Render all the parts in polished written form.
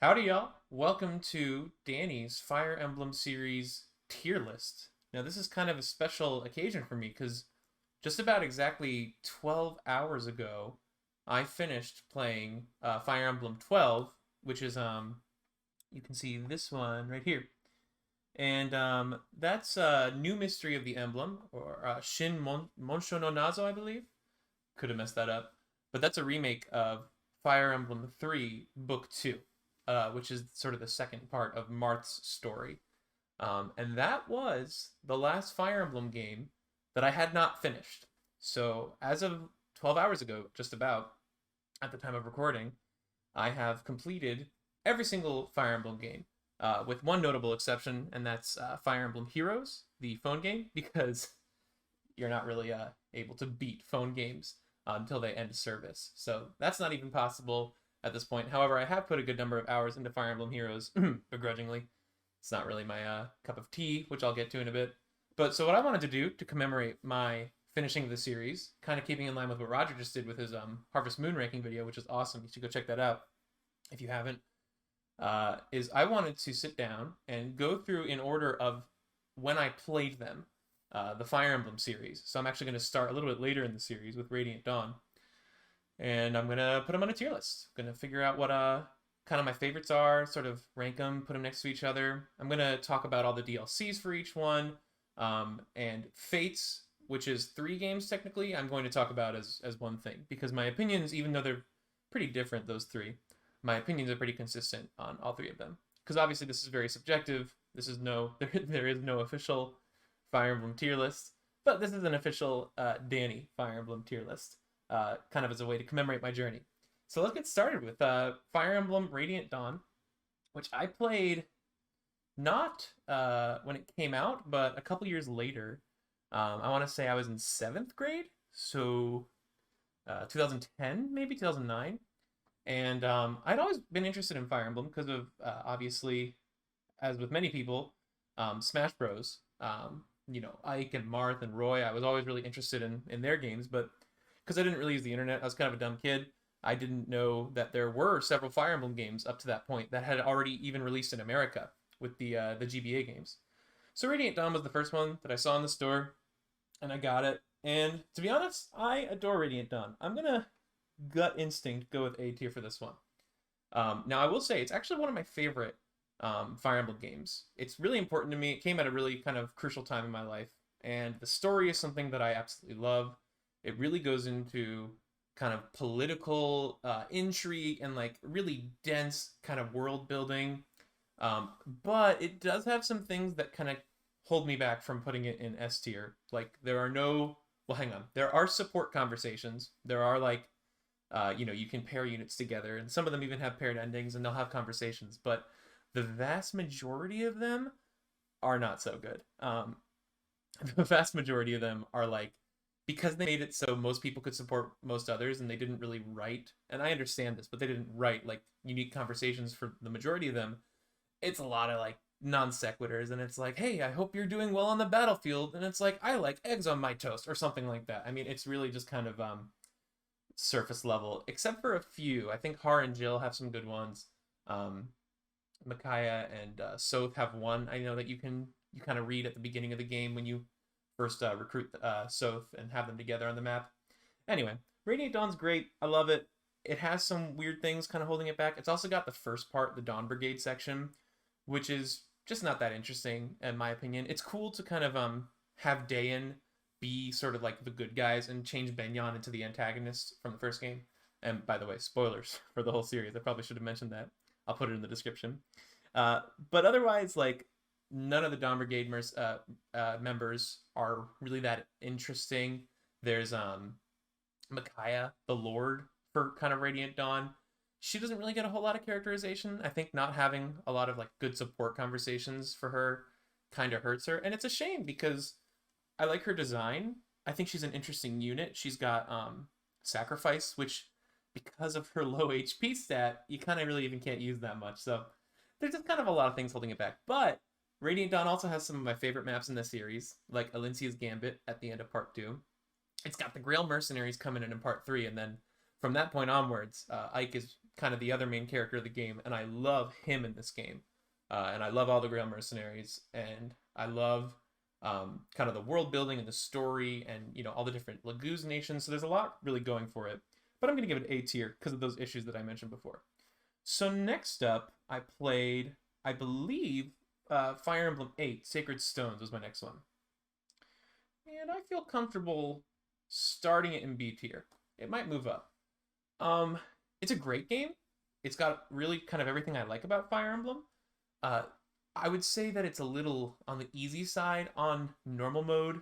Howdy, y'all. Welcome to Danny's Fire Emblem series tier list. Now, this is kind of a special occasion for me because just about exactly 12 hours ago, I finished playing Fire Emblem 12, which is, you can see this one right here. And that's New Mystery of the Emblem, or Monsho no Nazo, I believe. Could have messed that up. But that's a remake of Fire Emblem 3, Book 2, which is sort of the second part of Marth's story. And that was the last Fire Emblem game that I had not finished. So, as of 12 hours ago, just about, at the time of recording, I have completed every single Fire Emblem game, with one notable exception, and that's Fire Emblem Heroes, the phone game, because you're not really able to beat phone games until they end service. So that's not even possible at this point. However, I have put a good number of hours into Fire Emblem Heroes, begrudgingly. It's not really my cup of tea, which I'll get to in a bit. But so what I wanted to do to commemorate my finishing of the series, kind of keeping in line with what Roger just did with his Harvest Moon ranking video, which is awesome. You should go check that out if you haven't. Is I wanted to sit down and go through in order of when I played them, the Fire Emblem series. So I'm actually going to start a little bit later in the series with Radiant Dawn, and I'm going to put them on a tier list. I'm going to figure out what kind of my favorites are, sort of rank them, put them next to each other. I'm going to talk about all the DLCs for each one, and Fates, which is 3 games technically, I'm going to talk about as one thing, because my opinions, even though they're pretty different, those 3, my opinions are pretty consistent on all 3 of them. Because obviously this is very subjective. This is there is no official Fire Emblem tier list, but this is an official Danny Fire Emblem tier list, kind of as a way to commemorate my journey. So let's get started with Fire Emblem Radiant Dawn, which I played not when it came out, but a couple years later. I want to say I was in 7th grade, so 2010, maybe 2009. And I'd always been interested in Fire Emblem because of, obviously, as with many people, Smash Bros. Ike and Marth and Roy, I was always really interested in their games, but because I didn't really use the internet, I was kind of a dumb kid. I didn't know that there were several Fire Emblem games up to that point that had already even released in America with the GBA games. So Radiant Dawn was the first one that I saw in the store, and I got it. And to be honest, I adore Radiant Dawn. I'm gonna gut instinct go with A tier for this one. Now I will say it's actually one of my favorite Fire Emblem games. It's really important to me. It came at a really kind of crucial time in my life, and the story is something that I absolutely love. It really goes into kind of political intrigue and like really dense kind of world building. But it does have some things that kind of hold me back from putting it in S tier. Like there are no, well, hang on. There are support conversations. There are like, you can pair units together, and some of them even have paired endings, and they'll have conversations. But the vast majority of them are not so good. The vast majority of them are like, because they made it so most people could support most others, and they didn't really write, and I understand this, but they didn't write like unique conversations for the majority of them. It's a lot of like non sequiturs, and it's like, hey, I hope you're doing well on the battlefield, and it's like, I like eggs on my toast, or something like that. I mean, it's really just kind of surface level, except for a few. I think Har and Jill have some good ones. Micaiah and Soth have one. I know that you kind of read at the beginning of the game when you first recruit Soth and have them together on the map. Anyway, Radiant Dawn's great. I love it. It has some weird things kind of holding it back. It's also got the first part, the Dawn Brigade section, which is just not that interesting in my opinion. It's cool to kind of have Dayan be sort of like the good guys and change Benyon into the antagonist from the first game. And by the way, spoilers for the whole series. I probably should have mentioned that. I'll put it in the description. But otherwise, like, none of the Dawn Brigade members are really that interesting. There's Micaiah, the Lord for kind of Radiant Dawn. She doesn't really get a whole lot of characterization. I think not having a lot of like good support conversations for her kind of hurts her, and it's a shame because I like her design. I think she's an interesting unit. She's got Sacrifice, which because of her low HP stat, you kind of really even can't use that much. So there's just kind of a lot of things holding it back. But Radiant Dawn also has some of my favorite maps in the series, like Alincia's Gambit at the end of Part 2. It's got the Grail Mercenaries coming in Part 3, and then from that point onwards, Ike is kind of the other main character of the game, and I love him in this game. And I love all the Grail mercenaries, and I love kind of the world building and the story, and all the different Laguz nations. So there's a lot really going for it. But I'm gonna give it A tier because of those issues that I mentioned before. So next up, I played, I believe, Fire Emblem 8, Sacred Stones was my next one. And I feel comfortable starting it in B tier. It might move up. It's a great game. It's got really kind of everything I like about Fire Emblem. Uh, I would say that it's a little on the easy side on normal mode,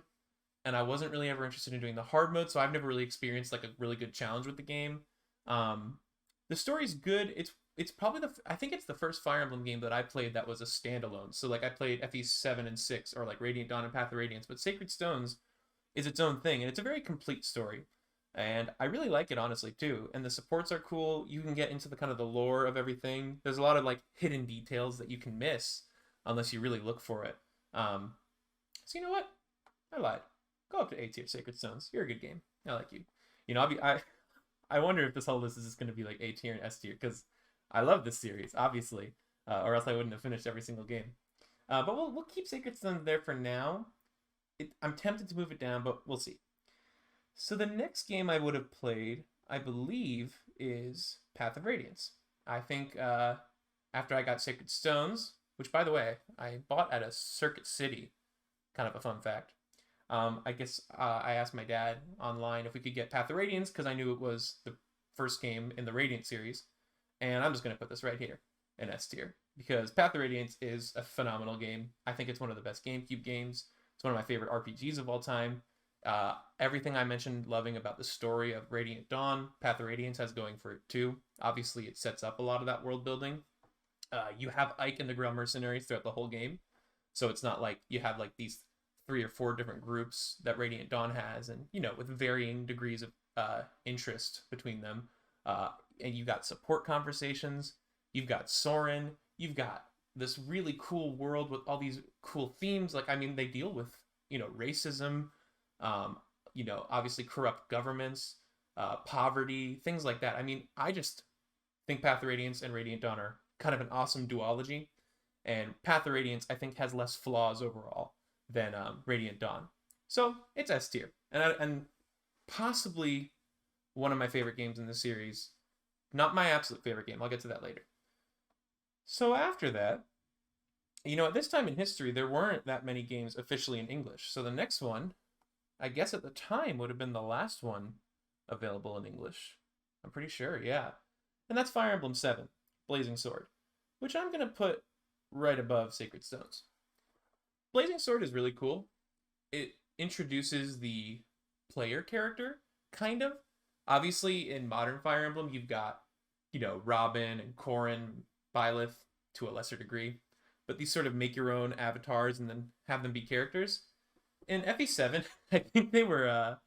and I wasn't really ever interested in doing the hard mode, so I've never really experienced like a really good challenge with the game. The story's good. It's probably I think it's the first Fire Emblem game that I played that was a standalone. So like I played FE7 and 6, or like Radiant Dawn and Path of Radiance, but Sacred Stones is its own thing, and it's a very complete story. And I really like it honestly too. And the supports are cool. You can get into the kind of the lore of everything. There's a lot of like hidden details that you can miss unless you really look for it. So you know what? I lied. Go up to A tier, Sacred Stones. You're a good game. I like you. I wonder if this whole list is just going to be like A tier and S tier, because I love this series, obviously, or else I wouldn't have finished every single game. But we'll keep Sacred Stones there for now. I'm tempted to move it down, but we'll see. So the next game I would have played, I believe, is Path of Radiance. I think after I got Sacred Stones, which, by the way, I bought at a Circuit City, kind of a fun fact. I guess I asked my dad online if we could get Path of Radiance, because I knew it was the first game in the Radiant series. And I'm just going to put this right here in S tier, because Path of Radiance is a phenomenal game. I think it's one of the best GameCube games. It's one of my favorite RPGs of all time. Everything I mentioned loving about the story of Radiant Dawn, Path of Radiance has going for it too. Obviously, it sets up a lot of that world building. You have Ike and the Grail mercenaries throughout the whole game, so it's not like you have like these 3 or 4 different groups that Radiant Dawn has, and with varying degrees of interest between them. And you've got support conversations. You've got Soren. You've got this really cool world with all these cool themes. Like, I mean, they deal with racism. Obviously corrupt governments, poverty, things like that. I mean, I just think Path of Radiance and Radiant Dawn are kind of an awesome duology, and Path of Radiance, I think, has less flaws overall than Radiant Dawn. So it's S tier, and possibly one of my favorite games in the series. Not my absolute favorite game. I'll get to that later. So after that, at this time in history, there weren't that many games officially in English. So the next one, I guess at the time, would have been the last one available in English. I'm pretty sure, yeah. And that's Fire Emblem 7, Blazing Sword, which I'm going to put right above Sacred Stones. Blazing Sword is really cool. It introduces the player character, kind of. Obviously, in modern Fire Emblem, you've got, Robin and Corrin, Byleth, to a lesser degree. But these sort of make your own avatars and then have them be characters. In FE7, I think they were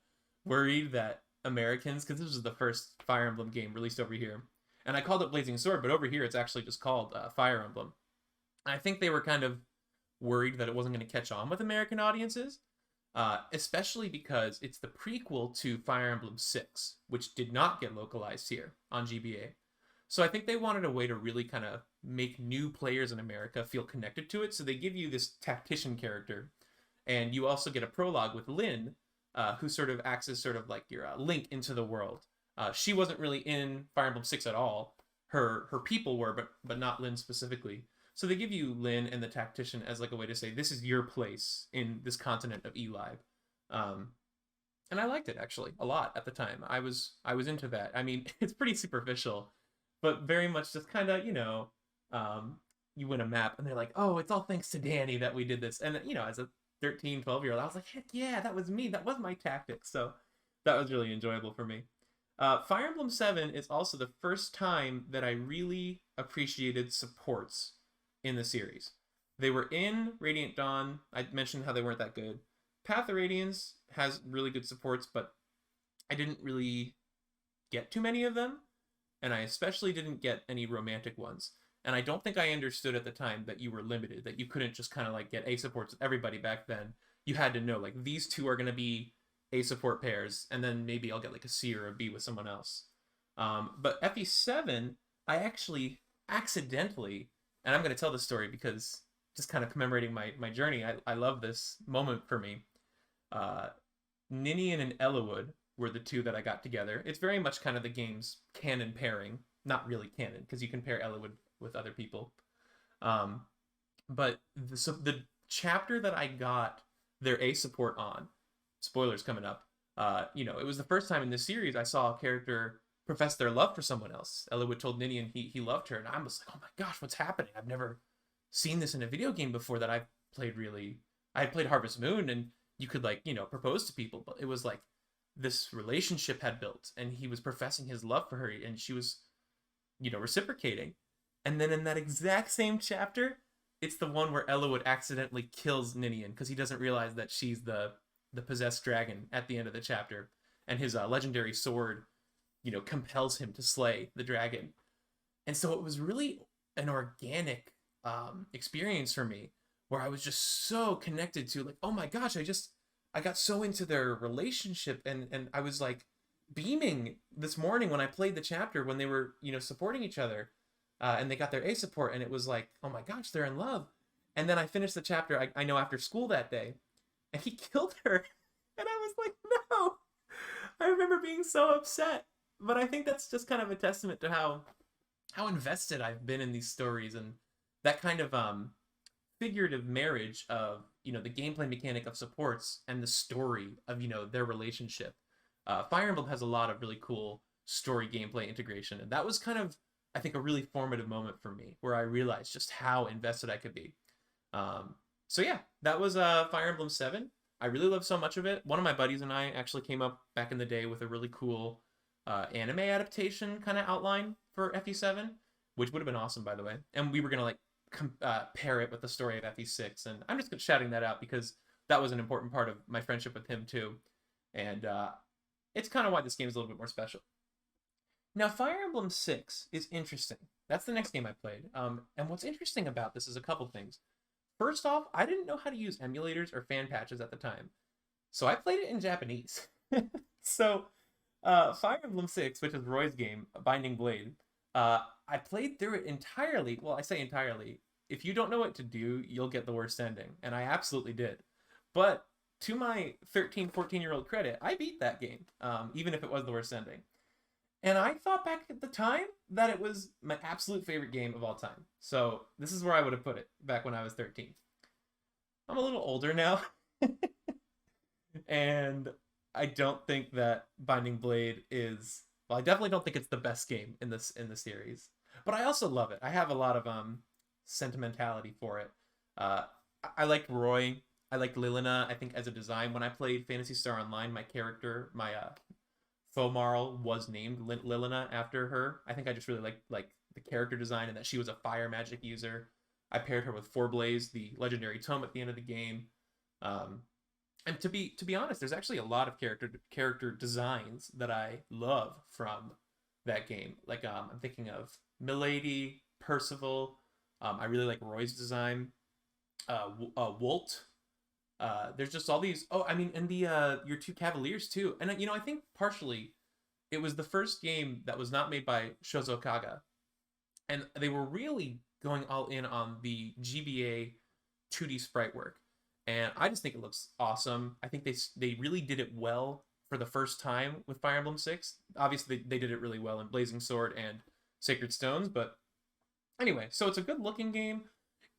worried that Americans, because this was the first Fire Emblem game released over here, and I called it Blazing Sword, but over here it's actually just called Fire Emblem. I think they were kind of worried that it wasn't going to catch on with American audiences, especially because it's the prequel to Fire Emblem 6, which did not get localized here on GBA. So I think they wanted a way to really kind of make new players in America feel connected to it, so they give you this tactician character, and you also get a prologue with Lynn, who sort of acts as sort of like your link into the world. She wasn't really in Fire Emblem 6 at all. Her people were, but not Lynn specifically. So they give you Lynn and the tactician as like a way to say, this is your place in this continent of Eli. And I liked it actually a lot at the time. I was into that. I mean, it's pretty superficial, but very much just kind of, you win a map and they're like, oh, it's all thanks to Danny that we did this. And, as a 13, 12-year-old, I was like, heck yeah, that was me. That was my tactic. So that was really enjoyable for me. Fire Emblem 7 is also the first time that I really appreciated supports in the series. They were in Radiant Dawn. I mentioned how they weren't that good. Path of Radiance has really good supports, but I didn't really get too many of them, and I especially didn't get any romantic ones. And I don't think I understood at the time that you were limited, that you couldn't just kind of like get A supports with everybody back then. You had to know, like, these two are going to be A support pairs, and then maybe I'll get like a C or a B with someone else. But FE7, I actually accidentally, and I'm going to tell this story because just kind of commemorating my journey, I love this moment for me. Uh, Ninian and Eliwood were the two that I got together. It's very much kind of the game's canon pairing. Not really canon, because you can pair Eliwood with other people. Um, but the chapter that I got their A support on, spoilers coming up, it was the first time in this series I saw a character profess their love for someone else. Eliwood told Ninian he loved her, and I was like, oh my gosh, what's happening? I've never seen this in a video game before that I've played really. I had played Harvest Moon, and you could propose to people, but it was like this relationship had built, and he was professing his love for her, and she was reciprocating. And then in that exact same chapter, it's the one where Eliwood accidentally kills Ninian because he doesn't realize that she's the possessed dragon at the end of the chapter, and his legendary sword, compels him to slay the dragon. And so it was really an organic experience for me, where I was just so connected to, like, oh my gosh, I got so into their relationship, and I was like beaming this morning when I played the chapter when they were supporting each other, and they got their A support, and it was like, oh my gosh, they're in love. And then I finished the chapter, I know, after school that day, and he killed her, and I was like, no. I remember being so upset, but I think that's just kind of a testament to how invested I've been in these stories, and that kind of figurative marriage of the gameplay mechanic of supports and the story of their relationship. Fire Emblem has a lot of really cool story gameplay integration, and that was kind of, I think, a really formative moment for me, where I realized just how invested I could be. So yeah, that was Fire Emblem 7. I really love so much of it. One of my buddies and I actually came up back in the day with a really cool anime adaptation kind of outline for FE7, which would have been awesome, by the way. And we were gonna pair it with the story of FE6, and I'm just shouting that out because that was an important part of my friendship with him too, and it's kind of why this game is a little bit more special. Now, Fire Emblem 6 is interesting. That's the next game I played. And what's interesting about this is a couple things. First off, I didn't know how to use emulators or fan patches at the time, so I played it in Japanese. So, Fire Emblem 6, which is Roy's game, Binding Blade, I played through it entirely. Well, I say entirely. If you don't know what to do, you'll get the worst ending, and I absolutely did. But to my 13, 14-year-old credit, I beat that game, even if it was the worst ending. And I thought back at the time that it was my absolute favorite game of all time. So this is where I would have put it back when I was 13. I'm a little older now. And I don't think that Binding Blade is, well, I definitely don't think it's the best game in the series. But I also love it. I have a lot of sentimentality for it. Uh, I liked Roy. I liked Lilina. I think as a design, when I played Phantasy Star Online, my character, my Fomarl, was named Lilina after her. I think I just really liked the character design, and that she was a fire magic user. I paired her with Forblaze, the legendary tome at the end of the game. And to be honest, there's actually a lot of character designs that I love from that game. Like I'm thinking of Milady, Percival. I really like Roy's design. Wolt. There's just all these. Oh, I mean, and the your two Cavaliers too. And I think partially it was the first game that was not made by Shozo Kaga, and they were really going all in on the GBA 2D sprite work. And I just think it looks awesome. I think they really did it well for the first time with Fire Emblem 6. Obviously, they did it really well in Blazing Sword and Sacred Stones, but anyway, so it's a good looking game.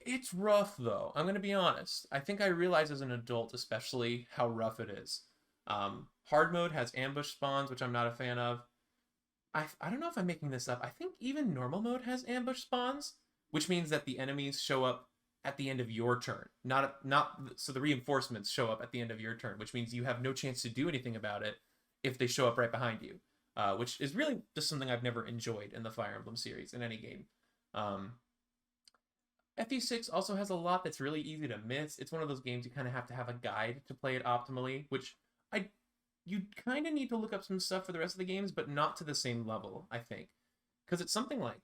It's rough, though. I'm going to be honest. I think I realize as an adult, especially, how rough it is. Hard mode has ambush spawns, which I'm not a fan of. I don't know if I'm making this up. I think even normal mode has ambush spawns, which means that the enemies show up at the end of your turn. So the reinforcements show up at the end of your turn, which means you have no chance to do anything about it if they show up right behind you, which is really just something I've never enjoyed in the Fire Emblem series in any game. FE6 also has a lot that's really easy to miss. It's one of those games you kind of have to have a guide to play it optimally, which you kind of need to look up some stuff for the rest of the games, but not to the same level, I think. Because it's something like,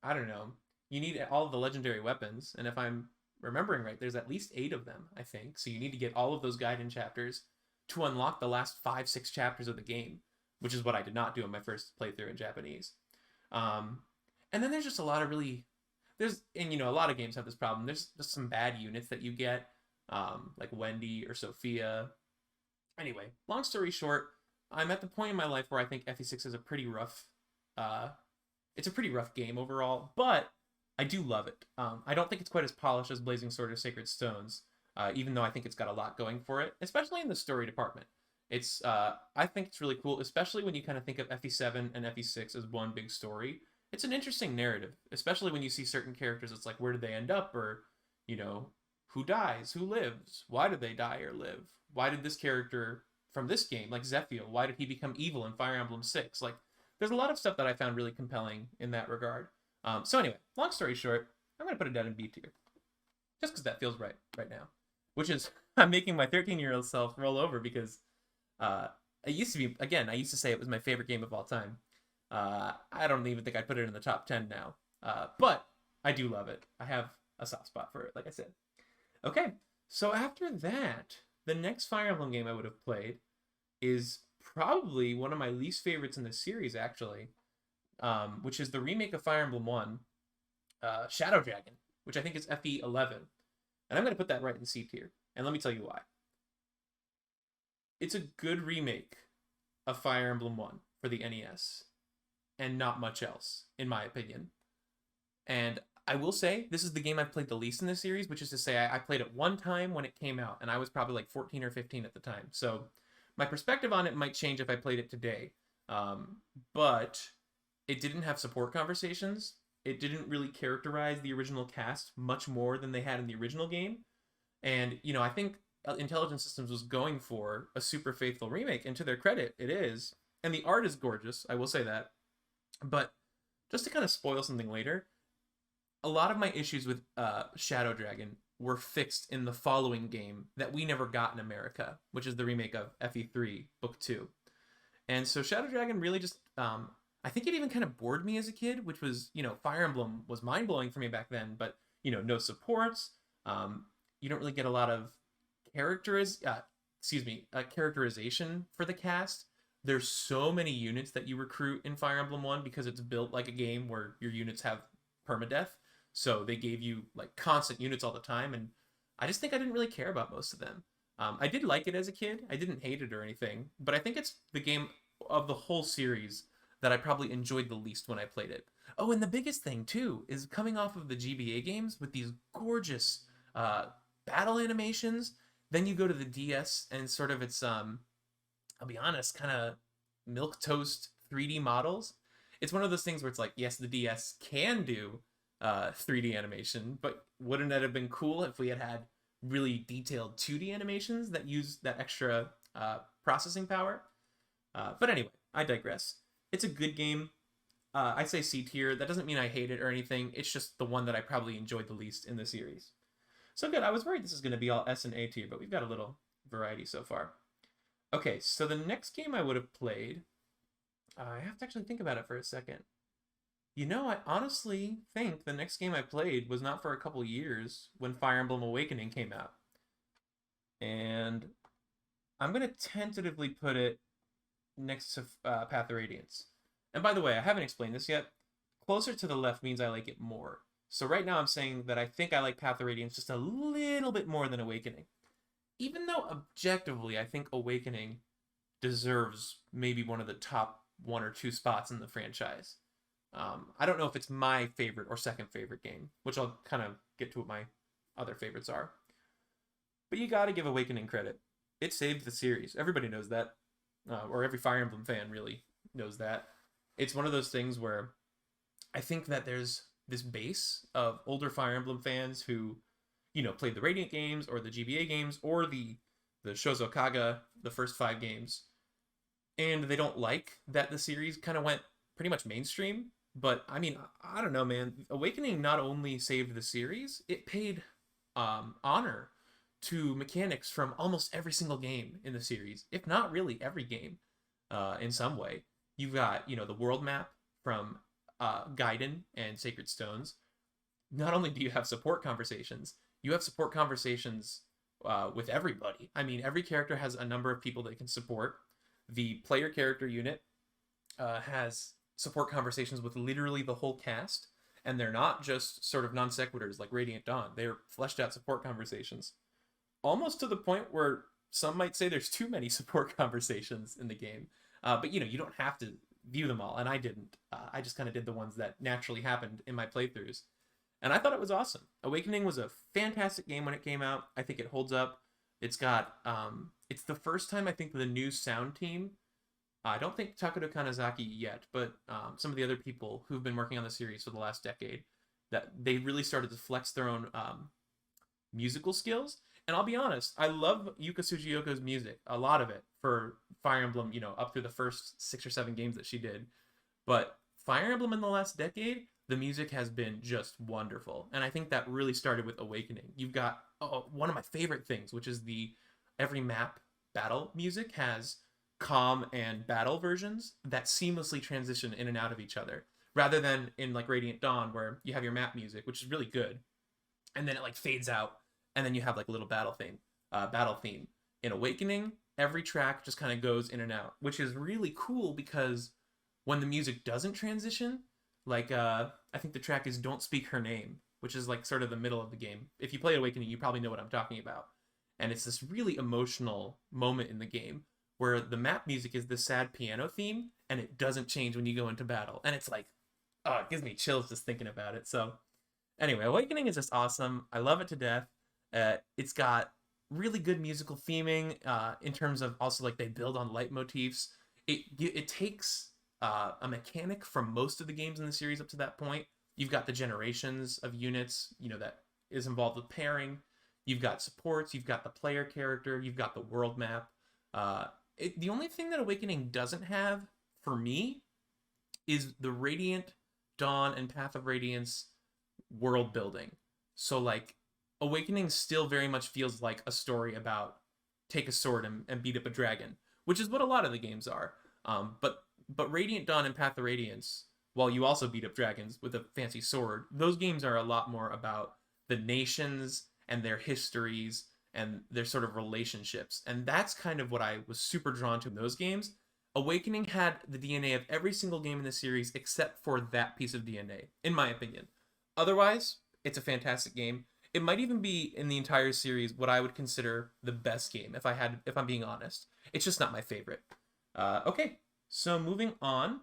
I don't know, you need all of the legendary weapons, and if I'm remembering right, there's at least 8 of them, I think. So you need to get all of those guide-in chapters to unlock the last 5, 6 chapters of the game. which is what I did not do in my first playthrough in Japanese. Um, and then there's just a lot of really and a lot of games have this problem. There's just some bad units that you get, like Wendy or Sophia. Anyway, long story short, I'm at the point in my life where I think FE6 is a pretty rough, uh, it's a pretty rough game overall, but I do love it. I don't think it's quite as polished as Blazing Sword or Sacred Stones, even though I think it's got a lot going for it, especially in the story department. I think it's really cool, especially when you kind of think of FE7 and FE6 as one big story. It's an interesting narrative, especially when you see certain characters. It's like, where did they end up? Or, who dies? Who lives? Why did they die or live? Why did this character from this game, like Zephiel, why did he become evil in Fire Emblem 6? Like, there's a lot of stuff that I found really compelling in that regard. So anyway, long story short, I'm going to put it down in B tier. Just because that feels right now. Which is, I'm making my 13-year-old self roll over because it used to be, again, I used to say it was my favorite game of all time. I don't even think I'd put it in the top 10 now. But I do love it. I have a soft spot for it, like I said. Okay, so after that, the next Fire Emblem game I would have played is probably one of my least favorites in the series, actually, which is the remake of Fire Emblem 1, Shadow Dragon, which I think is FE11. And I'm going to put that right in C tier. And let me tell you why. It's a good remake of Fire Emblem 1 for the NES. And not much else, in my opinion. And I will say, this is the game I've played the least in this series, which is to say I played it one time when it came out, and I was probably like 14 or 15 at the time. So my perspective on it might change if I played it today. But it didn't have support conversations. It didn't really characterize the original cast much more than they had in the original game. And, I think Intelligent Systems was going for a super faithful remake, and to their credit, it is. And the art is gorgeous, I will say that. But just to kind of spoil something later, a lot of my issues with Shadow Dragon were fixed in the following game that we never got in America, which is the remake of FE3 Book 2. And so Shadow Dragon really just, I think it even kind of bored me as a kid, which was, Fire Emblem was mind-blowing for me back then, but, no supports. You don't really get a lot of characterization for the cast. There's so many units that you recruit in Fire Emblem 1 because it's built like a game where your units have permadeath. So they gave you like constant units all the time, and I just think I didn't really care about most of them. I did like it as a kid. I didn't hate it or anything, but I think it's the game of the whole series that I probably enjoyed the least when I played it. Oh, and the biggest thing too is coming off of the GBA games with these gorgeous battle animations. Then you go to the DS and sort of it's I'll be honest, kind of milquetoast 3D models. It's one of those things where it's like, yes, the DS can do 3D animation, but wouldn't that have been cool if we had had really detailed 2D animations that use that extra processing power? But anyway, I digress. It's a good game. I say C tier. That doesn't mean I hate it or anything. It's just the one that I probably enjoyed the least in the series. So good. I was worried this is going to be all S and A tier, but we've got a little variety so far. Okay, so the next game I would have played, I have to actually think about it for a second. I honestly think the next game I played was not for a couple years when Fire Emblem Awakening came out. And I'm going to tentatively put it next to Path of Radiance. And by the way, I haven't explained this yet. Closer to the left means I like it more. So right now I'm saying that I think I like Path of Radiance just a little bit more than Awakening. Even though objectively I think Awakening deserves maybe one of the top 1 or 2 spots in the franchise. I don't know if it's my favorite or second favorite game, which I'll kind of get to what my other favorites are. But you gotta give Awakening credit. It saved the series. Everybody knows that. Or every Fire Emblem fan really knows that. It's one of those things where I think that there's this base of older Fire Emblem fans who, played the Radiant games or the GBA games or the Shozo the first 5 games. And they don't like that the series kind of went pretty much mainstream. But, I mean, I don't know, man. Awakening not only saved the series, it paid honor to mechanics from almost every single game in the series, if not really every game in some way. You've got, the world map from Gaiden and Sacred Stones. Not only do you have support conversations, you have support conversations with everybody. I mean, every character has a number of people they can support. The player character unit has support conversations with literally the whole cast, and they're not just sort of non sequiturs like Radiant Dawn. They're fleshed out support conversations, almost to the point where some might say there's too many support conversations in the game. But you don't have to view them all, and I didn't. I just kind of did the ones that naturally happened in my playthroughs, and I thought it was awesome. Awakening was a fantastic game when it came out. I think it holds up. It's the first time I think the new sound team. I don't think Takeru Kanazaki yet, but some of the other people who've been working on the series for the last decade, that they really started to flex their own musical skills. And I'll be honest, I love Yuka Tsujioko's music, a lot of it for Fire Emblem, up through the first 6 or 7 games that she did. But Fire Emblem in the last decade, the music has been just wonderful. And I think that really started with Awakening. You've got one of my favorite things, which is the every map battle music has calm and battle versions that seamlessly transition in and out of each other, rather than in like Radiant Dawn where you have your map music, which is really good, and then it like fades out, and then you have like a little battle theme. In Awakening, every track just kind of goes in and out, which is really cool because when the music doesn't transition, like I think the track is Don't Speak Her Name, which is like sort of the middle of the game. If you play Awakening, you probably know what I'm talking about. And it's this really emotional moment in the game where the map music is the sad piano theme, and it doesn't change when you go into battle. And it's like, oh, it gives me chills just thinking about it. So anyway, Awakening is just awesome. I love it to death. It's got really good musical theming in terms of also like they build on leitmotifs. It takes a mechanic from most of the games in the series up to that point. You've got the generations of units, that is involved with pairing. You've got supports. You've got the player character. You've got the world map. The only thing that Awakening doesn't have for me is the Radiant Dawn and Path of Radiance world building. So like Awakening still very much feels like a story about take a sword and beat up a dragon, which is what a lot of the games are. But Radiant Dawn and Path of Radiance, while you also beat up dragons with a fancy sword, those games are a lot more about the nations and their histories and their sort of relationships. And that's kind of what I was super drawn to in those games. Awakening had the DNA of every single game in the series except for that piece of DNA, in my opinion. Otherwise, it's a fantastic game. It might even be in the entire series what I would consider the best game if I'm being honest. It's just not my favorite. Okay, so moving on.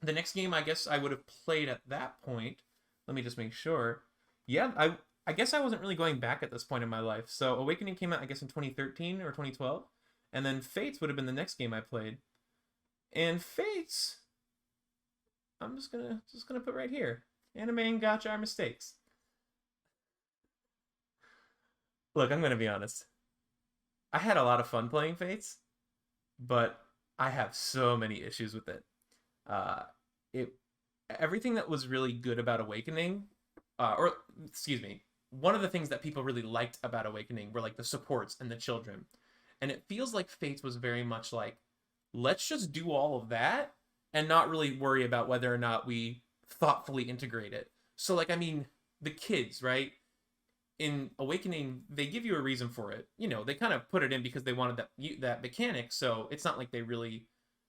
The next game I guess I would have played at that point. Let me just make sure. Yeah, I guess I wasn't really going back at this point in my life. So Awakening came out, I guess, in 2013 or 2012. And then Fates would have been the next game I played. And Fates, I'm just gonna put right here. Anime and gacha are mistakes. Look, I'm gonna be honest. I had a lot of fun playing Fates, but I have so many issues with it. Uh, it Everything that was really good about Awakening, or excuse me, one of the things that people really liked about Awakening were like the supports and the children. And it feels like Fates was very much like, let's just do all of that and not really worry about whether or not we thoughtfully integrate it. So like, I mean, the kids, right? In Awakening, they give you a reason for it. They kind of put it in because they wanted that mechanic. So it's not like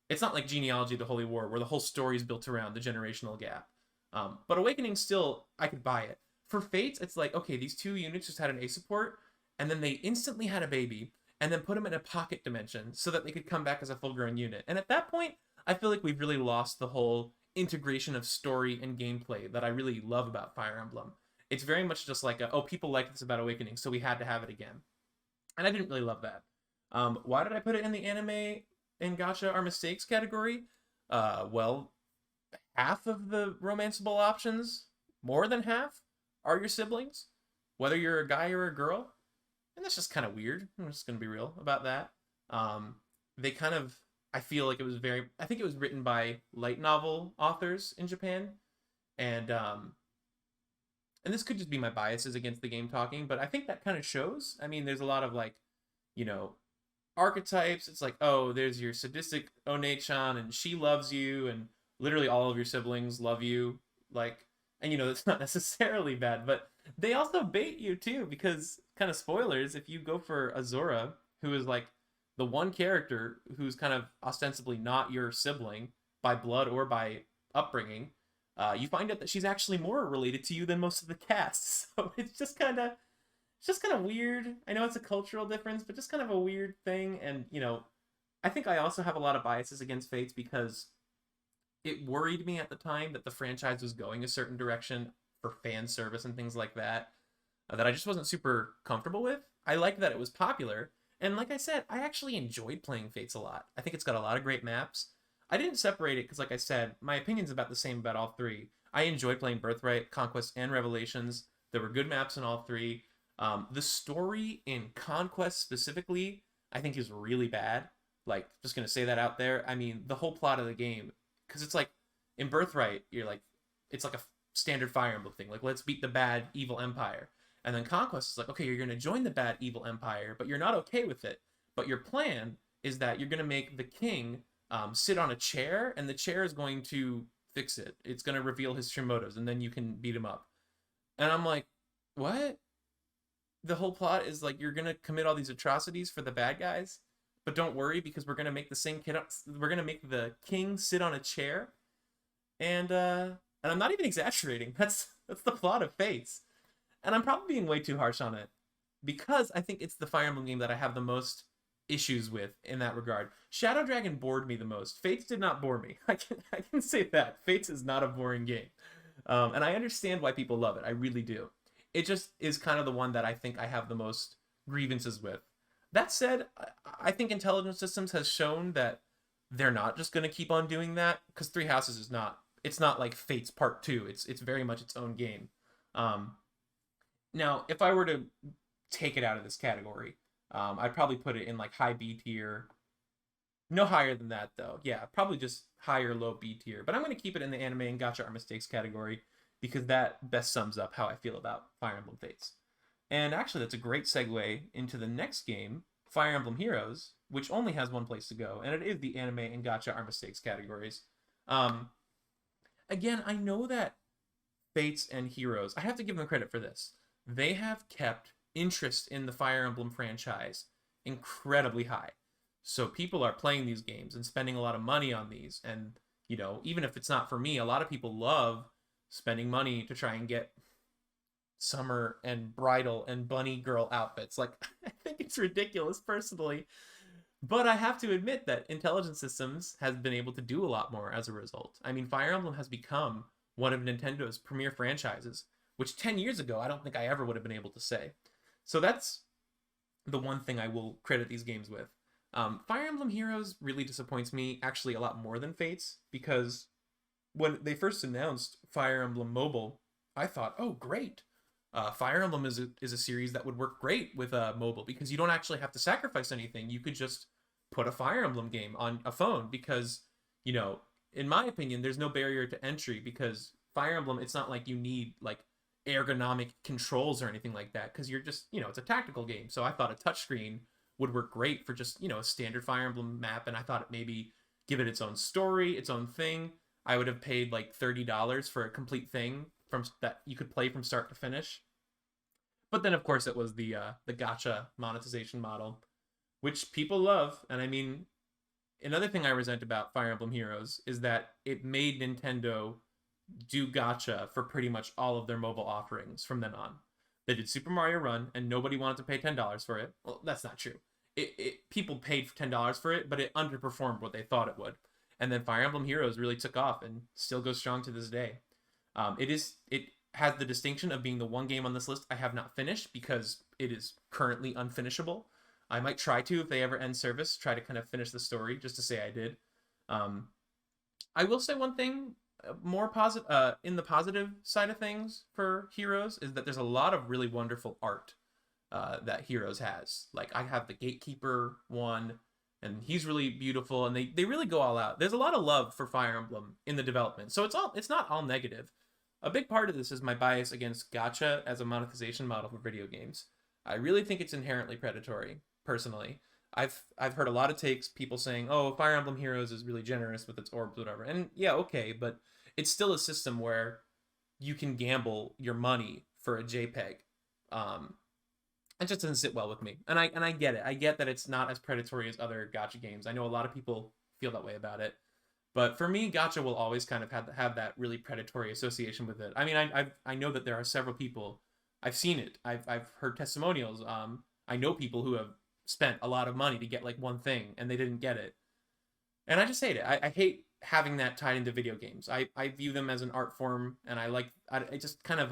it's not like Genealogy of the Holy War where the whole story is built around the generational gap. But Awakening still, I could buy it. For Fates, it's like, okay, these two units just had an A support, and then they instantly had a baby, and then put them in a pocket dimension so that they could come back as a full-grown unit. And at that point, I feel like we've really lost the whole integration of story and gameplay that I really love about Fire Emblem. It's very much just like, people like this about Awakening, so we had to have it again. And I didn't really love that. Why did I put it in the anime and gacha are mistakes category? Well, half of the romanceable options, more than half, are your siblings, whether you're a guy or a girl. And that's just kind of weird. I'm just going to be real about that. They kind of, I feel like I think it was written by light novel authors in Japan. And this could just be my biases against the game talking, but I think that kind of shows. I mean, there's a lot of like, you know, archetypes. It's like, oh, there's your sadistic One-chan and she loves you, and literally all of your siblings love you. Like, and it's not necessarily bad, but they also bait you too, because kind of spoilers, if you go for Azura, who is like the one character who's kind of ostensibly not your sibling, by blood or by upbringing, you find out that she's actually more related to you than most of the cast. So it's just kind of weird. I know it's a cultural difference, but just kind of a weird thing. And I think I also have a lot of biases against Fates because it worried me at the time that the franchise was going a certain direction for fan service and things like that, that I just wasn't super comfortable with. I liked that it was popular, and like I said, I actually enjoyed playing Fates a lot. I think it's got a lot of great maps. I didn't separate it because, like I said, my opinion's about the same about all three. I enjoyed playing Birthright, Conquest, and Revelations. There were good maps in all three. The story in Conquest specifically, I think is really bad. Like, just gonna say that out there. I mean, the whole plot of the game, because it's like in Birthright, you're like, it's like a standard Fire Emblem thing. Like, let's beat the bad evil empire. And then Conquest is like, okay, you're gonna join the bad evil empire, but you're not okay with it. But your plan is that you're gonna make the king sit on a chair, and the chair is going to fix it. It's gonna reveal his true motives, and then you can beat him up. And I'm like, what? The whole plot is like you're gonna commit all these atrocities for the bad guys, but don't worry because we're gonna make the same kid. We're gonna make the king sit on a chair, and I'm not even exaggerating. That's the plot of Fates, and I'm probably being way too harsh on it because I think it's the Fire Emblem game that I have the most issues with in that regard. Shadow Dragon bored me the most. Fates did not bore me. I can say that Fates is not a boring game, and I understand why people love it. I really do. It just is kind of the one that I think I have the most grievances with. That said, I think Intelligent Systems has shown that they're not just going to keep on doing that because Three Houses is not. It's not like Fates Part 2. It's very much its own game. Um, Now, if I were to take it out of this category, I'd probably put it in like high B tier. No higher than that though. Yeah, probably just higher low B tier. But I'm going to keep it in the anime and gacha art mistakes category because that best sums up how I feel about Fire Emblem Fates. And actually, that's a great segue into the next game, Fire Emblem Heroes, which only has one place to go, and it is the anime and gacha art mistakes categories. Um, Again, I know that Fates and Heroes, I have to give them credit for this. They have kept interest in the Fire Emblem franchise incredibly high. So people are playing these games and spending a lot of money on these. And, even if it's not for me, a lot of people love spending money to try and get summer and bridal and bunny girl outfits. Like, I think it's ridiculous personally. But I have to admit that Intelligent Systems has been able to do a lot more as a result. I mean, Fire Emblem has become one of Nintendo's premier franchises, which 10 years ago, I don't think I ever would have been able to say. So that's the one thing I will credit these games with. Fire Emblem Heroes really disappoints me, actually a lot more than Fates, because when they first announced Fire Emblem Mobile, I thought, oh, great. Fire Emblem is a series that would work great with mobile because you don't actually have to sacrifice anything. You could just put a Fire Emblem game on a phone because, in my opinion, there's no barrier to entry because Fire Emblem, it's not like you need like ergonomic controls or anything like that because you're just, it's a tactical game. So I thought a touchscreen would work great for just, a standard Fire Emblem map. And I thought it maybe give it its own story, its own thing. I would have paid like $30 for a complete thing from that you could play from start to finish. But then, of course, it was the gacha monetization model, which people love. And I mean, another thing I resent about Fire Emblem Heroes is that it made Nintendo do gacha for pretty much all of their mobile offerings from then on. They did Super Mario Run, and nobody wanted to pay $10 for it. Well, that's not true. People paid $10 for it, but it underperformed what they thought it would. And then Fire Emblem Heroes really took off and still goes strong to this day. It has the distinction of being the one game on this list I have not finished because it is currently unfinishable. I might try to, if they ever end service, try to kind of finish the story just to say I did. I will say one thing more positive in the positive side of things for Heroes is that there's a lot of really wonderful art that Heroes has. Like I have the Gatekeeper one, and he's really beautiful, and they really go all out. There's a lot of love for Fire Emblem in the development, so it's not all negative. A big part of this is my bias against gacha as a monetization model for video games. I really think it's inherently predatory, personally. I've heard a lot of takes, people saying, oh, Fire Emblem Heroes is really generous with its orbs, whatever. And yeah, okay, but it's still a system where you can gamble your money for a JPEG. It just doesn't sit well with me. And I get it. I get that it's not as predatory as other gacha games. I know a lot of people feel that way about it. But for me, gacha will always kind of have that really predatory association with it. I mean, I know that there are several people. I've seen it. I've heard testimonials. I know people who have spent a lot of money to get like one thing and they didn't get it, and I just hate it. I hate having that tied into video games. I view them as an art form, and I just kind of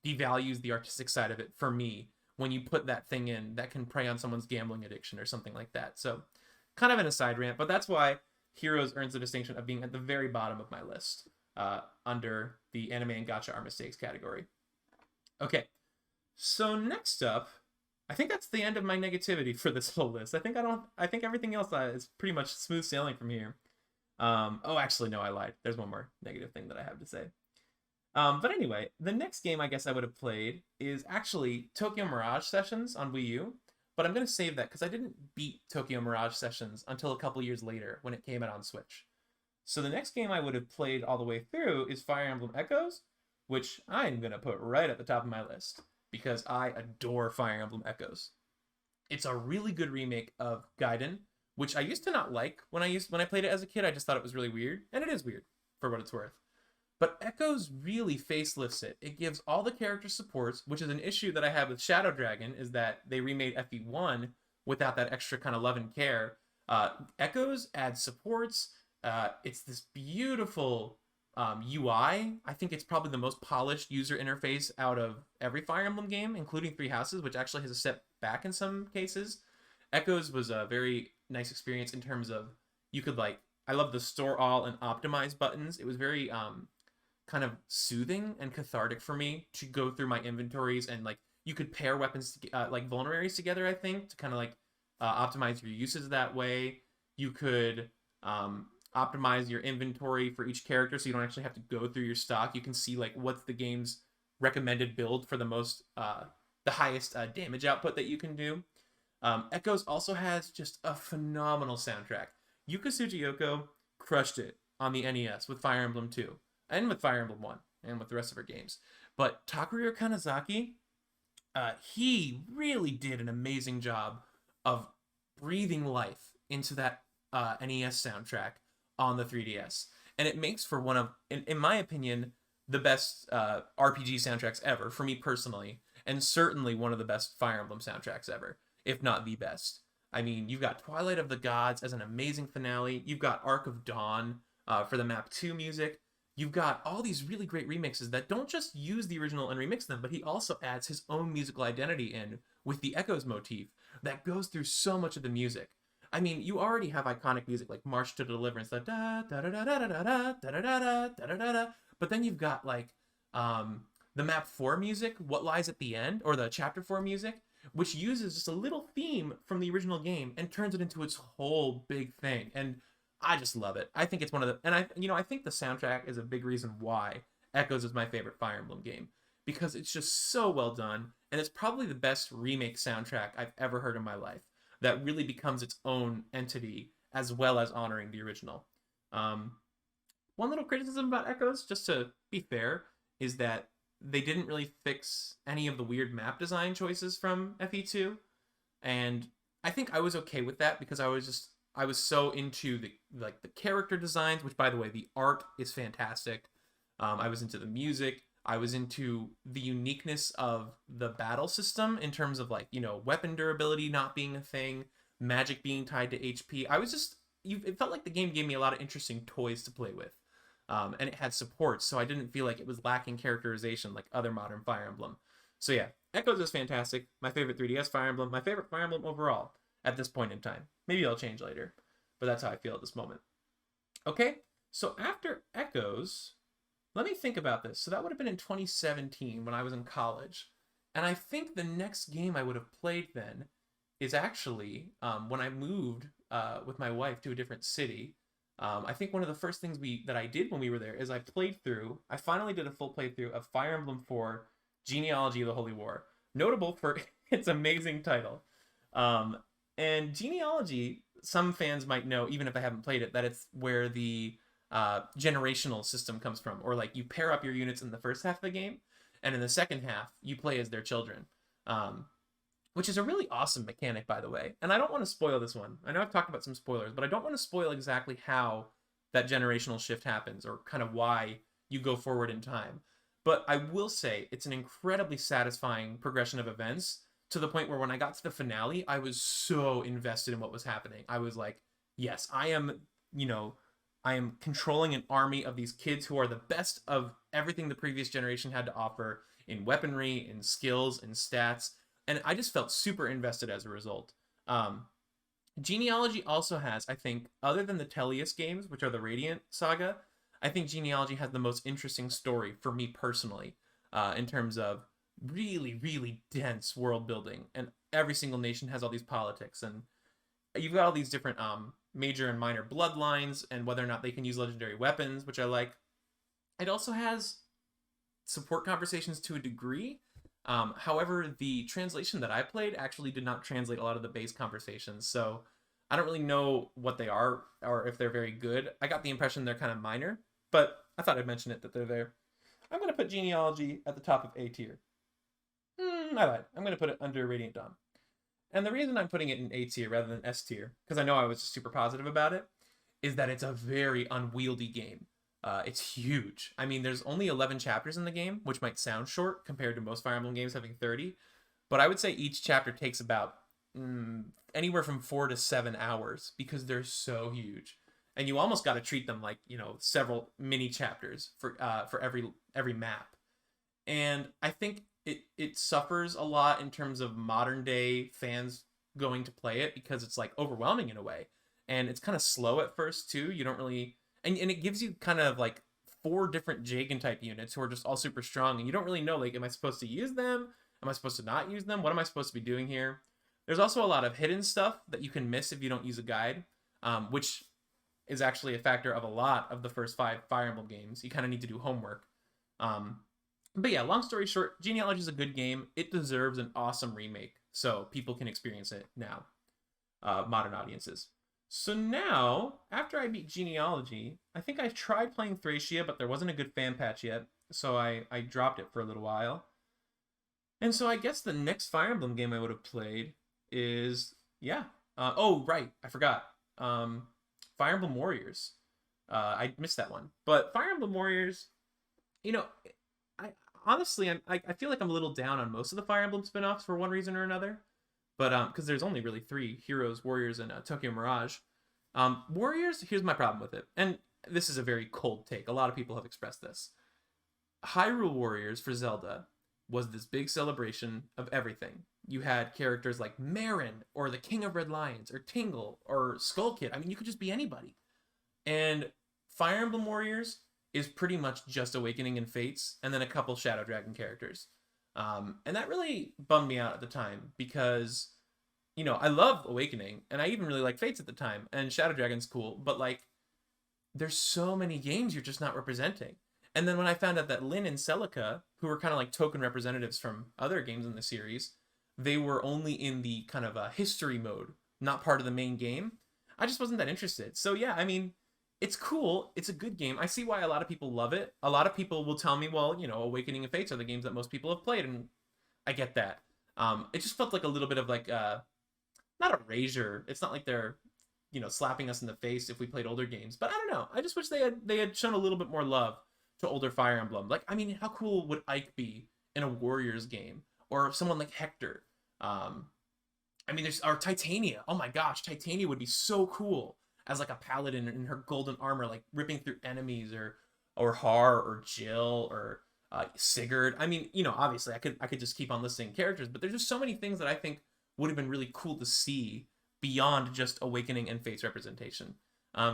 devalues the artistic side of it for me when you put that thing in that can prey on someone's gambling addiction or something like that. So, kind of an aside rant, but that's why Heroes earns the distinction of being at the very bottom of my list, under the anime and gacha are mistakes category. Okay, so next up, I think that's the end of my negativity for this whole list. I think everything else is pretty much smooth sailing from here. Oh, actually, no, I lied. There's one more negative thing that I have to say. But anyway, the next game I guess I would have played is actually Tokyo Mirage Sessions on Wii U. But I'm going to save that because I didn't beat Tokyo Mirage Sessions until a couple years later when it came out on Switch. So the next game I would have played all the way through is Fire Emblem Echoes, which I'm going to put right at the top of my list because I adore Fire Emblem Echoes. It's a really good remake of Gaiden, which I used to not like when I played it as a kid. I just thought it was really weird, and it is weird for what it's worth. But Echoes really facelifts it. It gives all the character supports, which is an issue that I have with Shadow Dragon, is that they remade FE1 without that extra kind of love and care. Echoes adds supports. It's this beautiful UI. I think it's probably the most polished user interface out of every Fire Emblem game, including Three Houses, which actually has a step back in some cases. Echoes was a very nice experience in terms of you could I love the store all and optimize buttons. It was very kind of soothing and cathartic for me to go through my inventories, and you could pair weapons like vulneraries together, I think, to kind of optimize your uses that way. You could optimize your inventory for each character so you don't actually have to go through your stock. You can see what's the game's recommended build for the highest damage output that you can do. Echoes also has just a phenomenal soundtrack. Yuka Tsujiyoko crushed it on the NES with Fire Emblem 2 and with Fire Emblem 1 and with the rest of her games. But Takuya Kanazaki, he really did an amazing job of breathing life into that NES soundtrack on the 3DS. And it makes for one of, in my opinion, the best RPG soundtracks ever, for me personally, and certainly one of the best Fire Emblem soundtracks ever, if not the best. I mean, you've got Twilight of the Gods as an amazing finale. You've got Arc of Dawn for the Map 2 music. You've got all these really great remixes that don't just use the original and remix them, but he also adds his own musical identity in with the Echoes motif that goes through so much of the music. I mean, you already have iconic music like March to Deliverance, da da da da da da da da da da da da da, but then you've got the Map 4 music, What Lies at the End, or the Chapter 4 music, which uses just a little theme from the original game and turns it into its whole big thing. And I just love it. I think it's one of the, and I think the soundtrack is a big reason why Echoes is my favorite Fire Emblem game, because it's just so well done, and it's probably the best remake soundtrack I've ever heard in my life that really becomes its own entity as well as honoring the original. One little criticism about Echoes, just to be fair, is that they didn't really fix any of the weird map design choices from FE2, and I think I was okay with that because I was so into the character designs, which, by the way, the art is fantastic. I was into the music. I was into the uniqueness of the battle system in terms of weapon durability not being a thing, magic being tied to HP. It felt like the game gave me a lot of interesting toys to play with. And it had supports, so I didn't feel like it was lacking characterization like other modern Fire Emblem. So yeah, Echoes is fantastic. My favorite 3DS Fire Emblem. My favorite Fire Emblem overall at this point in time. Maybe it'll change later, but that's how I feel at this moment. Okay, so after Echoes, let me think about this. So that would have been in 2017 when I was in college. And I think the next game I would have played then is actually when I moved with my wife to a different city. I think one of the first things that I did when we were there is I finally did a full playthrough of Fire Emblem 4 Genealogy of the Holy War. Notable for its amazing title. And Genealogy, some fans might know, even if they haven't played it, that it's where the generational system comes from. Or you pair up your units in the first half of the game, and in the second half, you play as their children. Which is a really awesome mechanic, by the way. And I don't want to spoil this one. I know I've talked about some spoilers, but I don't want to spoil exactly how that generational shift happens, or kind of why you go forward in time. But I will say it's an incredibly satisfying progression of events, to the point where when I got to the finale, I was so invested in what was happening. I was like, yes, you know, I am controlling an army of these kids who are the best of everything the previous generation had to offer in weaponry, in skills, in stats. And I just felt super invested as a result. Um, Genealogy also has, I think, other than the Tellius games, which are the Radiant saga, I think Genealogy has the most interesting story for me personally, in terms of really, really dense world building. And every single nation has all these politics, and you've got all these different major and minor bloodlines, and whether or not they can use legendary weapons, which I like. It also has support conversations to a degree. However, the translation that I played actually did not translate a lot of the base conversations, so I don't really know what they are or if they're very good. I got the impression they're kind of minor, but I thought I'd mention it that they're there. I'm going to put Genealogy at the top of A tier. I lied. I'm going to put it under Radiant Dawn. And the reason I'm putting it in A tier rather than S tier, because I know I was super positive about it, is that it's a very unwieldy game. It's huge. I mean, there's only 11 chapters in the game, which might sound short compared to most Fire Emblem games having 30. But I would say each chapter takes about anywhere from 4 to 7 hours, because they're so huge. And you almost got to treat them like, several mini chapters for every map. And I think it suffers a lot in terms of modern day fans going to play it, because it's like overwhelming in a way. And it's kind of slow at first too. You don't really, and it gives you kind of like 4 different Jagan type units who are just all super strong, and you don't really know, like, am I supposed to use them? Am I supposed to not use them? What am I supposed to be doing here? There's also a lot of hidden stuff that you can miss if you don't use a guide, which is actually a factor of a lot of the first 5 Fire Emblem games. You kind of need to do homework. But yeah, long story short, Genealogy is a good game. It deserves an awesome remake, so people can experience it now, modern audiences. So now, after I beat Genealogy, I think I tried playing Thracia, but there wasn't a good fan patch yet, so I dropped it for a little while. And so I guess the next Fire Emblem game I would have played is, yeah. Oh, right, I forgot. Fire Emblem Warriors. I missed that one. But Fire Emblem Warriors, you know, I honestly, I feel like I'm a little down on most of the Fire Emblem spin-offs for one reason or another. But because there's only really 3: Heroes, Warriors, and Tokyo Mirage. Warriors, here's my problem with it, and this is a very cold take. A lot of people have expressed this. Hyrule Warriors for Zelda was this big celebration of everything. You had characters like Marin, or the King of Red Lions, or Tingle, or Skull Kid. I mean, you could just be anybody. And Fire Emblem Warriors is pretty much just Awakening and Fates, and then a couple Shadow Dragon characters. And that really bummed me out at the time, because, I love Awakening, and I even really like Fates at the time, and Shadow Dragon's cool, but, like, there's so many games you're just not representing. And then when I found out that Lyn and Celica, who were kind of like token representatives from other games in the series, they were only in the kind of a history mode, not part of the main game, I just wasn't that interested. So yeah, I mean, it's cool. It's a good game. I see why a lot of people love it. A lot of people will tell me, well, Awakening and Fates are the games that most people have played, and I get that. It just felt like a little bit of like not erasure. It's not like they're slapping us in the face if we played older games, but I don't know. I just wish they had shown a little bit more love to older Fire Emblem. Like, I mean, how cool would Ike be in a Warriors game, or someone like Hector? I mean, there's Titania. Oh my gosh, Titania would be so cool as like a paladin in her golden armor, like ripping through enemies, or Har, or Jill, or Sigurd. I mean, obviously I could just keep on listing characters, but there's just so many things that I think would have been really cool to see beyond just Awakening and Fate's representation.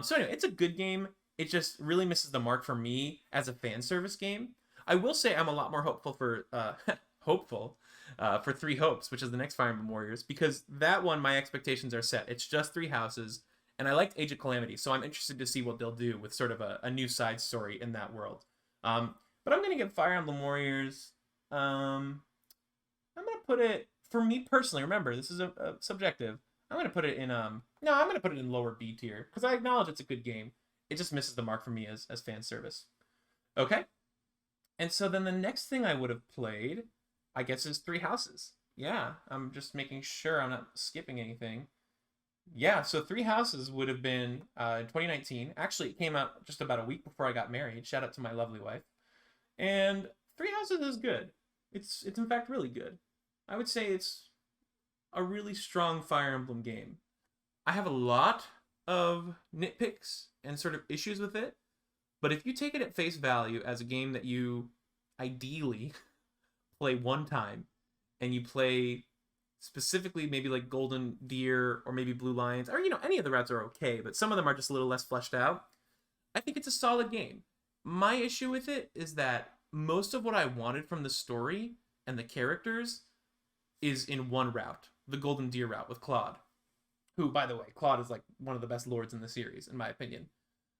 So anyway, it's a good game. It just really misses the mark for me as a fan service game. I will say I'm a lot more hopeful for for Three Hopes, which is the next Fire Emblem Warriors, because that one, my expectations are set. It's just 3 houses, and I liked Age of Calamity, so I'm interested to see what they'll do with sort of a new side story in that world. But I'm going to give Fire Emblem Warriors, I'm going to put it, for me personally, remember, this is a subjective, I'm going to put it in, no, I'm going to put it in lower B tier, because I acknowledge it's a good game. It just misses the mark for me as fan service. Okay? And so then the next thing I would have played, I guess, is Three Houses. Yeah, I'm just making sure I'm not skipping anything. Yeah, so Three Houses would have been in 2019. Actually, it came out just about a week before I got married. Shout out to my lovely wife. And Three Houses is good. It's in fact really good. I would say it's a really strong Fire Emblem game. I have a lot of nitpicks and sort of issues with it, but if you take it at face value as a game that you ideally play one time and you play specifically maybe like Golden Deer or maybe Blue Lions, or any of the routes are okay, but some of them are just a little less fleshed out. I think it's a solid game. My issue with it is that most of what I wanted from the story and the characters is in one route, the Golden Deer route with Claude, who, by the way, Claude is like one of the best lords in the series, in my opinion.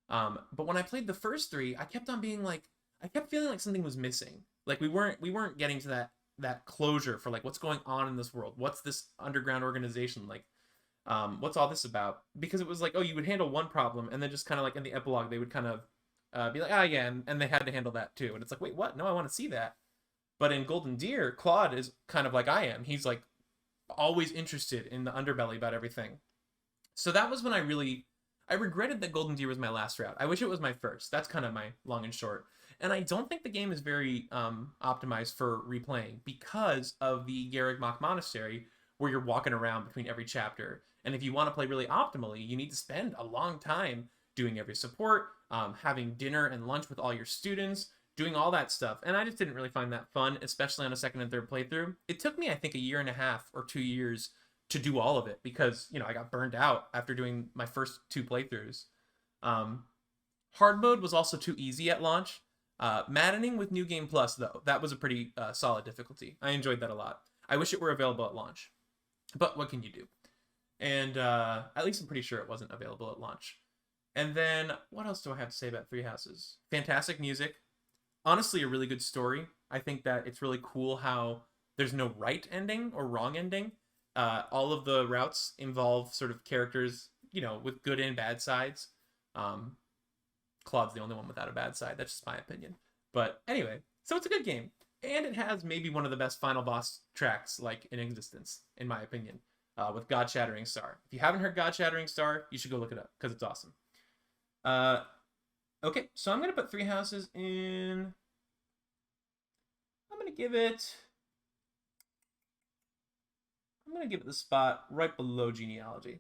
But when I played the first three, I kept on being like, I kept feeling like something was missing. Like we weren't getting to that closure for like what's going on in this world. What's this underground organization like? What's all this about? Because it was like, oh, you would handle one problem, and then just kind of like in the epilogue, they would kind of be like, ah, yeah, and they had to handle that too. And it's like, wait, what? No, I want to see that. But in Golden Deer, Claude is kind of like I am. He's like always interested in the underbelly about everything. So that was when I regretted that Golden Deer was my last route. I wish it was my first. That's kind of my long and short. And I don't think the game is very optimized for replaying because of the Garreg Monastery, where you're walking around between every chapter. And if you want to play really optimally, you need to spend a long time doing every support, having dinner and lunch with all your students, doing all that stuff. And I just didn't really find that fun, especially on a second and third playthrough. It took me, I think, a year and a half or 2 years to do all of it because I got burned out after doing my first two playthroughs. Um, Hard mode was also too easy at launch. Maddening with New Game Plus, though, that was a pretty solid difficulty. I enjoyed that a lot. I wish it were available at launch, but what can you do? And at least I'm pretty sure it wasn't available at launch. And then what else do I have to say about Three Houses? Fantastic music. Honestly, a really good story. I think that it's really cool how there's no right ending or wrong ending. All of the routes involve sort of characters, with good and bad sides. Um, Claude's the only one without a bad side. That's just my opinion. But anyway, so it's a good game, and it has maybe one of the best final boss tracks like in existence, in my opinion, with God Shattering Star. If you haven't heard God Shattering Star, you should go look it up because it's awesome. Uh, okay, so I'm gonna put Three Houses in. I'm gonna give it. I'm gonna give it the spot right below Genealogy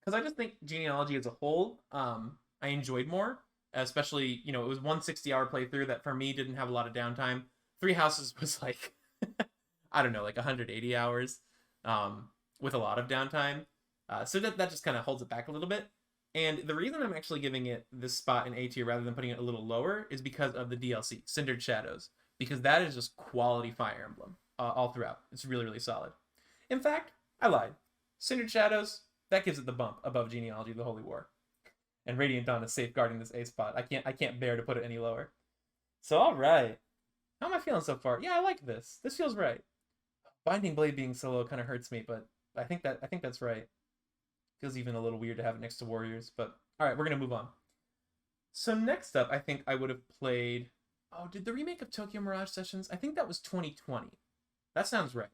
because I just think Genealogy as a whole, I enjoyed more. Especially, it was 160-hour playthrough that for me didn't have a lot of downtime. Three Houses was like, I don't know, like 180 hours, with a lot of downtime. So that just kind of holds it back a little bit. And the reason I'm actually giving it this spot in A tier rather than putting it a little lower is because of the DLC, Cindered Shadows, because that is just quality Fire Emblem all throughout. It's really, really solid. In fact, I lied. Cindered Shadows, that gives it the bump above Genealogy of the Holy War. And Radiant Dawn is safeguarding this A spot. I can't bear to put it any lower. So all right. How am I feeling so far? Yeah, I like this. This feels right. Binding Blade being solo kind of hurts me, but I think that's right. Feels even a little weird to have it next to Warriors, but all right, we're gonna move on. So next up, I think I would have played. Oh, did the remake of Tokyo Mirage Sessions? I think that was 2020. That sounds right.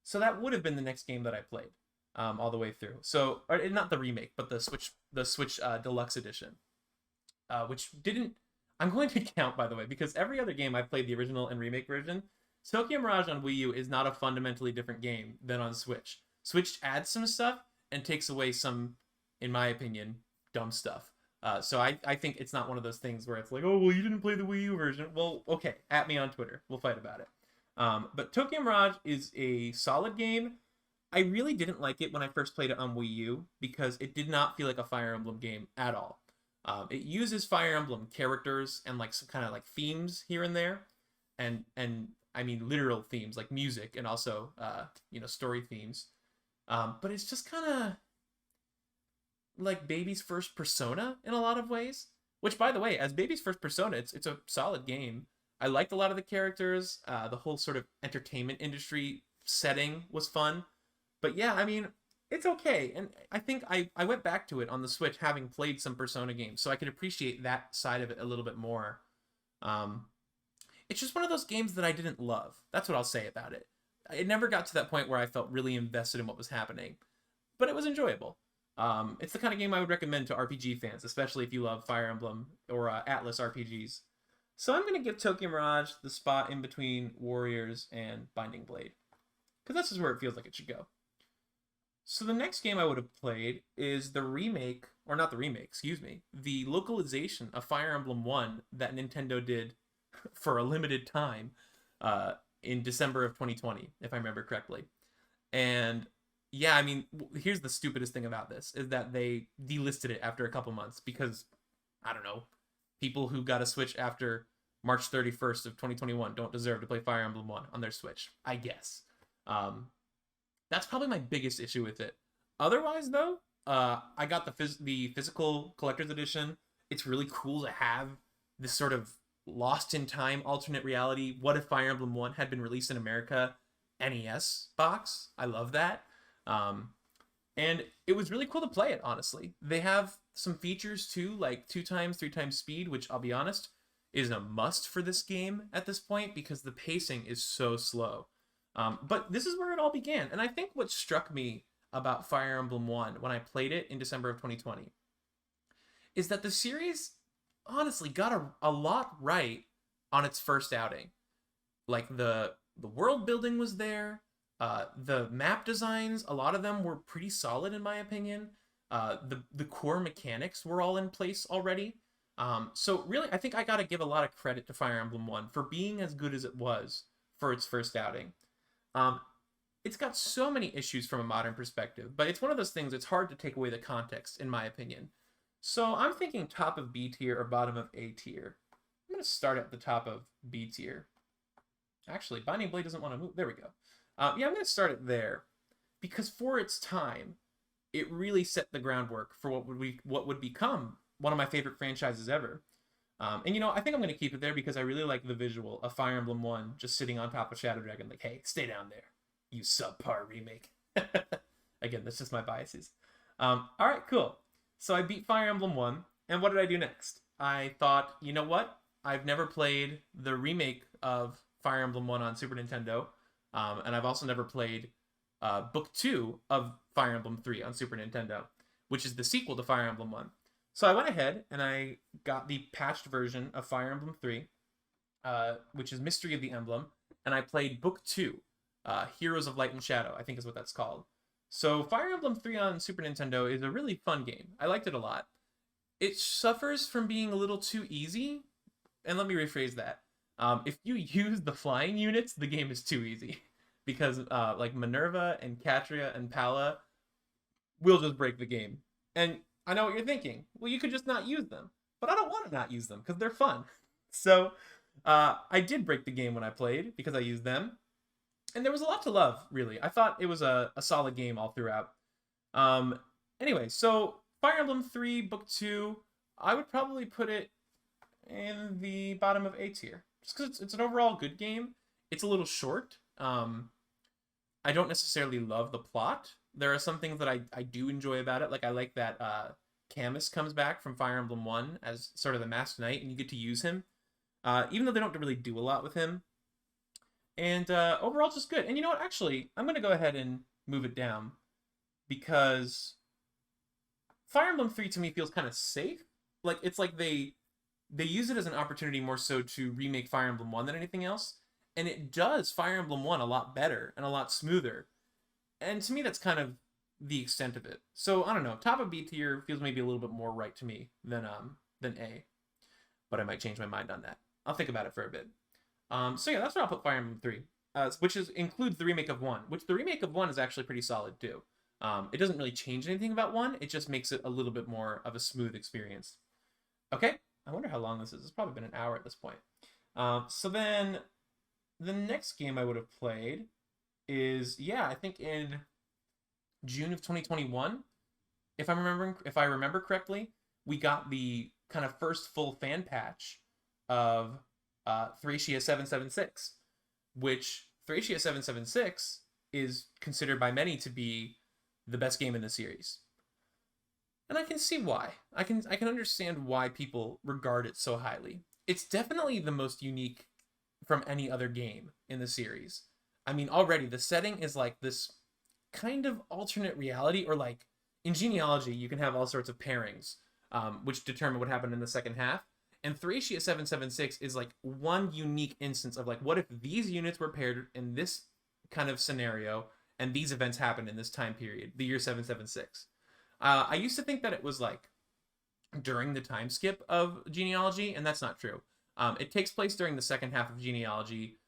So that would have been the next game that I played, all the way through. So, or not the remake, but the Switch Deluxe Edition, which didn't. I'm going to count, by the way, because every other game I've played the original and remake version. Tokyo Mirage on Wii U is not a fundamentally different game than on Switch. Switch adds some stuff and takes away some, in my opinion, dumb stuff. So I think it's not one of those things where it's like, oh, well, you didn't play the Wii U version. Well, okay, at me on Twitter. We'll fight about it. But Tokyo Mirage is a solid game. I really didn't like it when I first played it on Wii U because it did not feel like a Fire Emblem game at all. It uses Fire Emblem characters and like some kind of like themes here and there, and I mean literal themes like music and also story themes. But it's just kind of like Baby's first Persona in a lot of ways. Which, by the way, as Baby's first Persona, it's a solid game. I liked a lot of the characters. The whole sort of entertainment industry setting was fun. But yeah, I mean, it's okay. And I think I went back to it on the Switch having played some Persona games, so I could appreciate that side of it a little bit more. Um, it's just one of those games that I didn't love. That's what I'll say about it. It never got to that point where I felt really invested in what was happening, but it was enjoyable. It's the kind of game I would recommend to RPG fans, especially if you love Fire Emblem or Atlas RPGs. So I'm gonna give Tokyo Mirage the spot in between Warriors and Binding Blade, because this is where it feels like it should go. So the next game I would have played is the remake, or not the remake, excuse me, the localization of Fire Emblem One that Nintendo did for a limited time in December of 2020, if I remember correctly. And yeah, I mean, here's the stupidest thing about this is that they delisted it after a couple months because I don't know, people who got a Switch after March 31st of 2021 don't deserve to play Fire Emblem 1 on their Switch, I guess. Um, that's probably my biggest issue with it. Otherwise, though, I got the physical collector's edition. It's really cool to have this sort of lost in time alternate reality. What if Fire Emblem 1 had been released in America? NES box. I love that. Um, and it was really cool to play it, honestly. They have some features too, like 2x, 3x speed, which I'll be honest, is a must for this game at this point because the pacing is so slow. But this is where it all began. And I think what struck me about Fire Emblem 1 when I played it in December of 2020 is that the series honestly got a lot right on its first outing. Like the world building was there, the map designs, a lot of them were pretty solid in my opinion. The core mechanics were all in place already. So really, I think I gotta give a lot of credit to Fire Emblem 1 for being as good as it was for its first outing. Um, it's got so many issues from a modern perspective, but it's one of those things it's hard to take away the context, in my opinion. So I'm thinking top of B tier or bottom of A tier. I'm going to start at the top of B tier. Actually, Binding Blade doesn't want to move. There we go. Yeah, I'm going to start it there because for its time, it really set the groundwork for what would become one of my favorite franchises ever. And you know, I think I'm going to keep it there because I really like the visual of Fire Emblem 1 just sitting on top of Shadow Dragon like, hey, stay down there, you subpar remake. Again, that's just my biases. All right, cool. So I beat Fire Emblem 1, and what did I do next? I thought, you know what? I've never played the remake of Fire Emblem 1 on Super Nintendo, and I've also never played Book 2 of Fire Emblem 3 on Super Nintendo, which is the sequel to Fire Emblem 1. So I went ahead and I got the patched version of Fire Emblem 3, which is Mystery of the Emblem, and I played Book 2, Heroes of Light and Shadow, I think is what that's called. So Fire Emblem 3 on Super Nintendo is a really fun game. I liked it a lot. It suffers from being a little too easy, and let me rephrase that. If you use the flying units, the game is too easy. Because like Minerva and Katria and Pala will just break the game. And I know what you're thinking. Well, you could just not use them. But I don't want to not use them because they're fun. So I did break the game when I played because I used them. And there was a lot to love, really. I thought it was a solid game all throughout. Anyway, so Fire Emblem 3, Book 2, I would probably put it in the bottom of A tier. Just because it's an overall good game. It's a little short. I don't necessarily love the plot. There are some things that I do enjoy about it. Like I like that Camus comes back from Fire Emblem 1 as sort of the masked knight and you get to use him. Even though they don't really do a lot with him. And overall just good. And you know what? Actually, I'm going to go ahead and move it down. Because Fire Emblem 3 to me feels kind of safe. Like it's like they use it as an opportunity more so to remake Fire Emblem 1 than anything else. And it does Fire Emblem 1 a lot better and a lot smoother. And to me, that's kind of the extent of it. So, I don't know. Top of B tier feels maybe a little bit more right to me than A. But I might change my mind on that. I'll think about it for a bit. So yeah, that's where I'll put Fire Emblem 3. Which includes the remake of 1. Which the remake of 1 is actually pretty solid, too. It doesn't really change anything about 1. It just makes it a little bit more of a smooth experience. Okay. I wonder how long this is. It's probably been an hour at this point. So then the next game I would have played is, yeah, I think in June of 2021, if I remember correctly, we got the kind of first full fan patch of Thracia 776, which Thracia 776 is considered by many to be the best game in the series. And I can see why. I can understand why people regard it so highly. It's definitely the most unique from any other game in the series. I mean, already the setting is like this kind of alternate reality, or like In genealogy, you can have all sorts of pairings, which determine what happened in the second half. And Thracia 776 is like one unique instance of like, what if these units were paired in this kind of scenario and these events happened in this time period, the year 776. I used to think that it was like during the time skip of genealogy, and that's not true. It takes place during the second half of genealogy,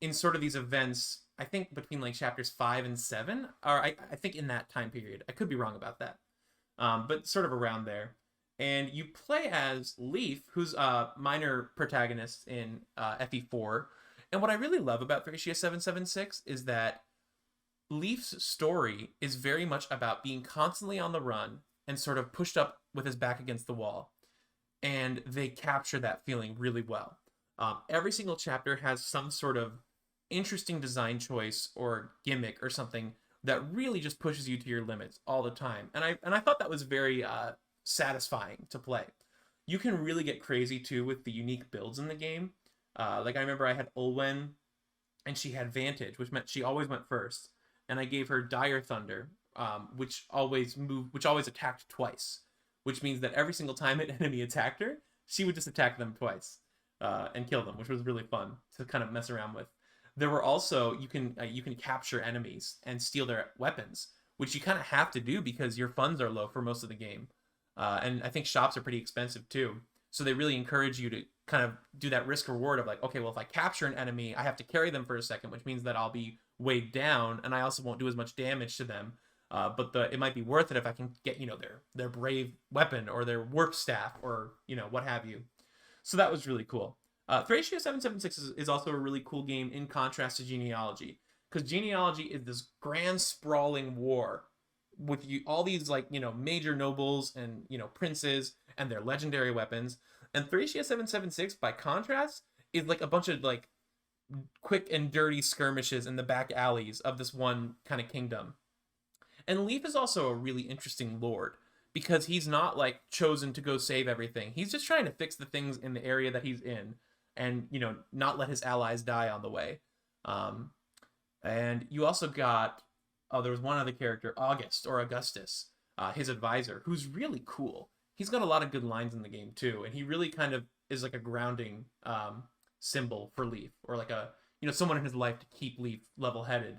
in sort of these events. I think between like chapters 5 and 7, or I think in that time period. I could be wrong about that, but sort of around there. And you play as Leaf, who's a minor protagonist in FE4. And what I really love about Thracia 776 is that Leaf's story is very much about being constantly on the run and sort of pushed up with his back against the wall. And they capture that feeling really well. Every single chapter has some sort of interesting design choice or gimmick or something that really just pushes you to your limits all the time. And I thought that was very satisfying to play. You can really get crazy too with the unique builds in the game. Like I remember I had Olwen, and she had Vantage, which meant she always went first. And I gave her Dire Thunder, which always attacked twice, which means that every single time an enemy attacked her, she would just attack them twice and kill them, which was really fun to kind of mess around with. There were also you can capture enemies and steal their weapons, which you kind of have to do because your funds are low for most of the game, and I think shops are pretty expensive too. So they really encourage you to kind of do that risk reward of like, okay, well, if I capture an enemy, I have to carry them for a second, which means that I'll be weighed down, and I also won't do as much damage to them. But it might be worth it if I can get their brave weapon or their warp staff or what have you. So that was really cool. Thracia 776 is also a really cool game in contrast to Genealogy, because Genealogy is this grand sprawling war with all these like major nobles and princes and their legendary weapons, and Thracia 776 by contrast is like a bunch of like quick and dirty skirmishes in the back alleys of this one kind of kingdom. And Leaf is also a really interesting lord because he's not like chosen to go save everything. He's just trying to fix the things in the area that he's in, and not let his allies die on the way. And you also got there was one other character, August or Augustus, his advisor, who's really cool. He's got a lot of good lines in the game too, and he really kind of is like a grounding symbol for Leaf, or like a someone in his life to keep Leaf level-headed.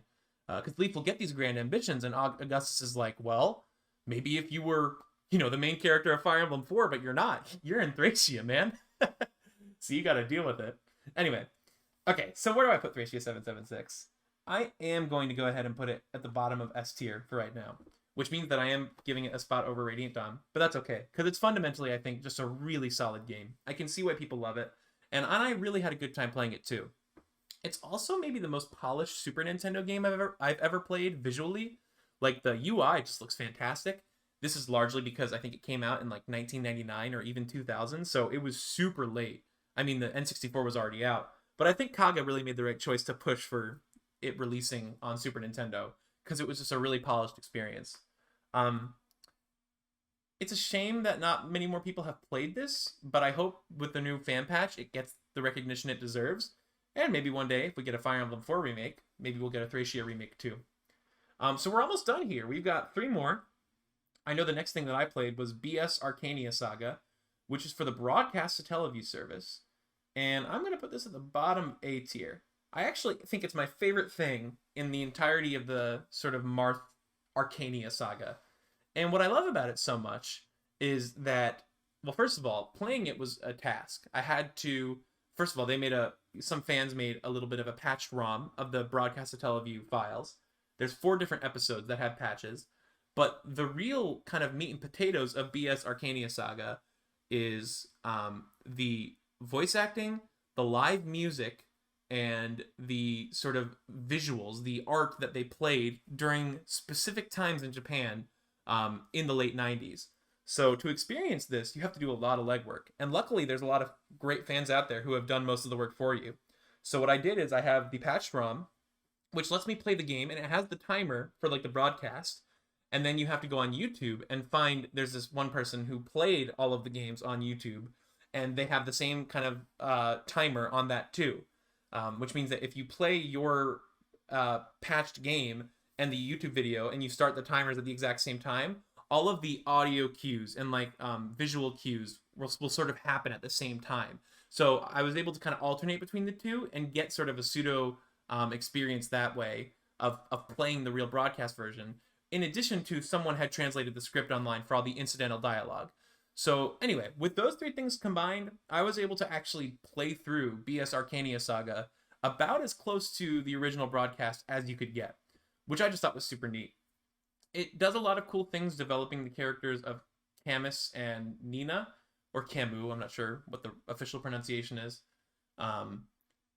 Because Leaf will get these grand ambitions, and Augustus is like, well, maybe if you were, the main character of Fire Emblem 4, but you're not. You're in Thracia, man. So you got to deal with it. Anyway, okay, so where do I put Thracia 776? I am going to go ahead and put it at the bottom of S tier for right now, which means that I am giving it a spot over Radiant Dawn, but that's okay, because it's fundamentally, I think, just a really solid game. I can see why people love it, and I really had a good time playing it too. It's also maybe the most polished Super Nintendo game I've ever played visually. Like, the UI just looks fantastic. This is largely because I think it came out in like 1999 or even 2000, so it was super late. I mean, the N64 was already out, but I think Kaga really made the right choice to push for it releasing on Super Nintendo, because it was just a really polished experience. It's a shame that not many more people have played this, but I hope with the new fan patch it gets the recognition it deserves. And maybe one day, if we get a Fire Emblem 4 remake, maybe we'll get a Thracia remake too. So we're almost done here. We've got 3 more. I know the next thing that I played was BS Arcania Saga, which is for the Broadcast to Teleview service. And I'm going to put this at the bottom A tier. I actually think it's my favorite thing in the entirety of the sort of Marth Arcania Saga. And what I love about it so much is that, well, first of all, playing it was a task. I had to, first of all, some fans made a little bit of a patched ROM of the Broadcast to Teleview files. There's 4 different episodes that have patches, but the real kind of meat and potatoes of BS Arcania Saga is the voice acting, the live music, and the sort of visuals, the art that they played during specific times in Japan in the late 90s. So to experience this, you have to do a lot of legwork. And luckily, there's a lot of great fans out there who have done most of the work for you. So what I did is I have the patched ROM, which lets me play the game, and it has the timer for like the broadcast. And then you have to go on YouTube and find, there's this one person who played all of the games on YouTube, and they have the same kind of timer on that too. Which means that if you play your patched game and the YouTube video, and you start the timers at the exact same time, all of the audio cues and like visual cues will sort of happen at the same time. So I was able to kind of alternate between the two and get sort of a pseudo experience that way of playing the real broadcast version. In addition to someone had translated the script online for all the incidental dialogue. So anyway, with those three things combined, I was able to actually play through BS Arcania Saga about as close to the original broadcast as you could get, which I just thought was super neat. It does a lot of cool things developing the characters of Camus and Nina, or Camus, I'm not sure what the official pronunciation is. Um,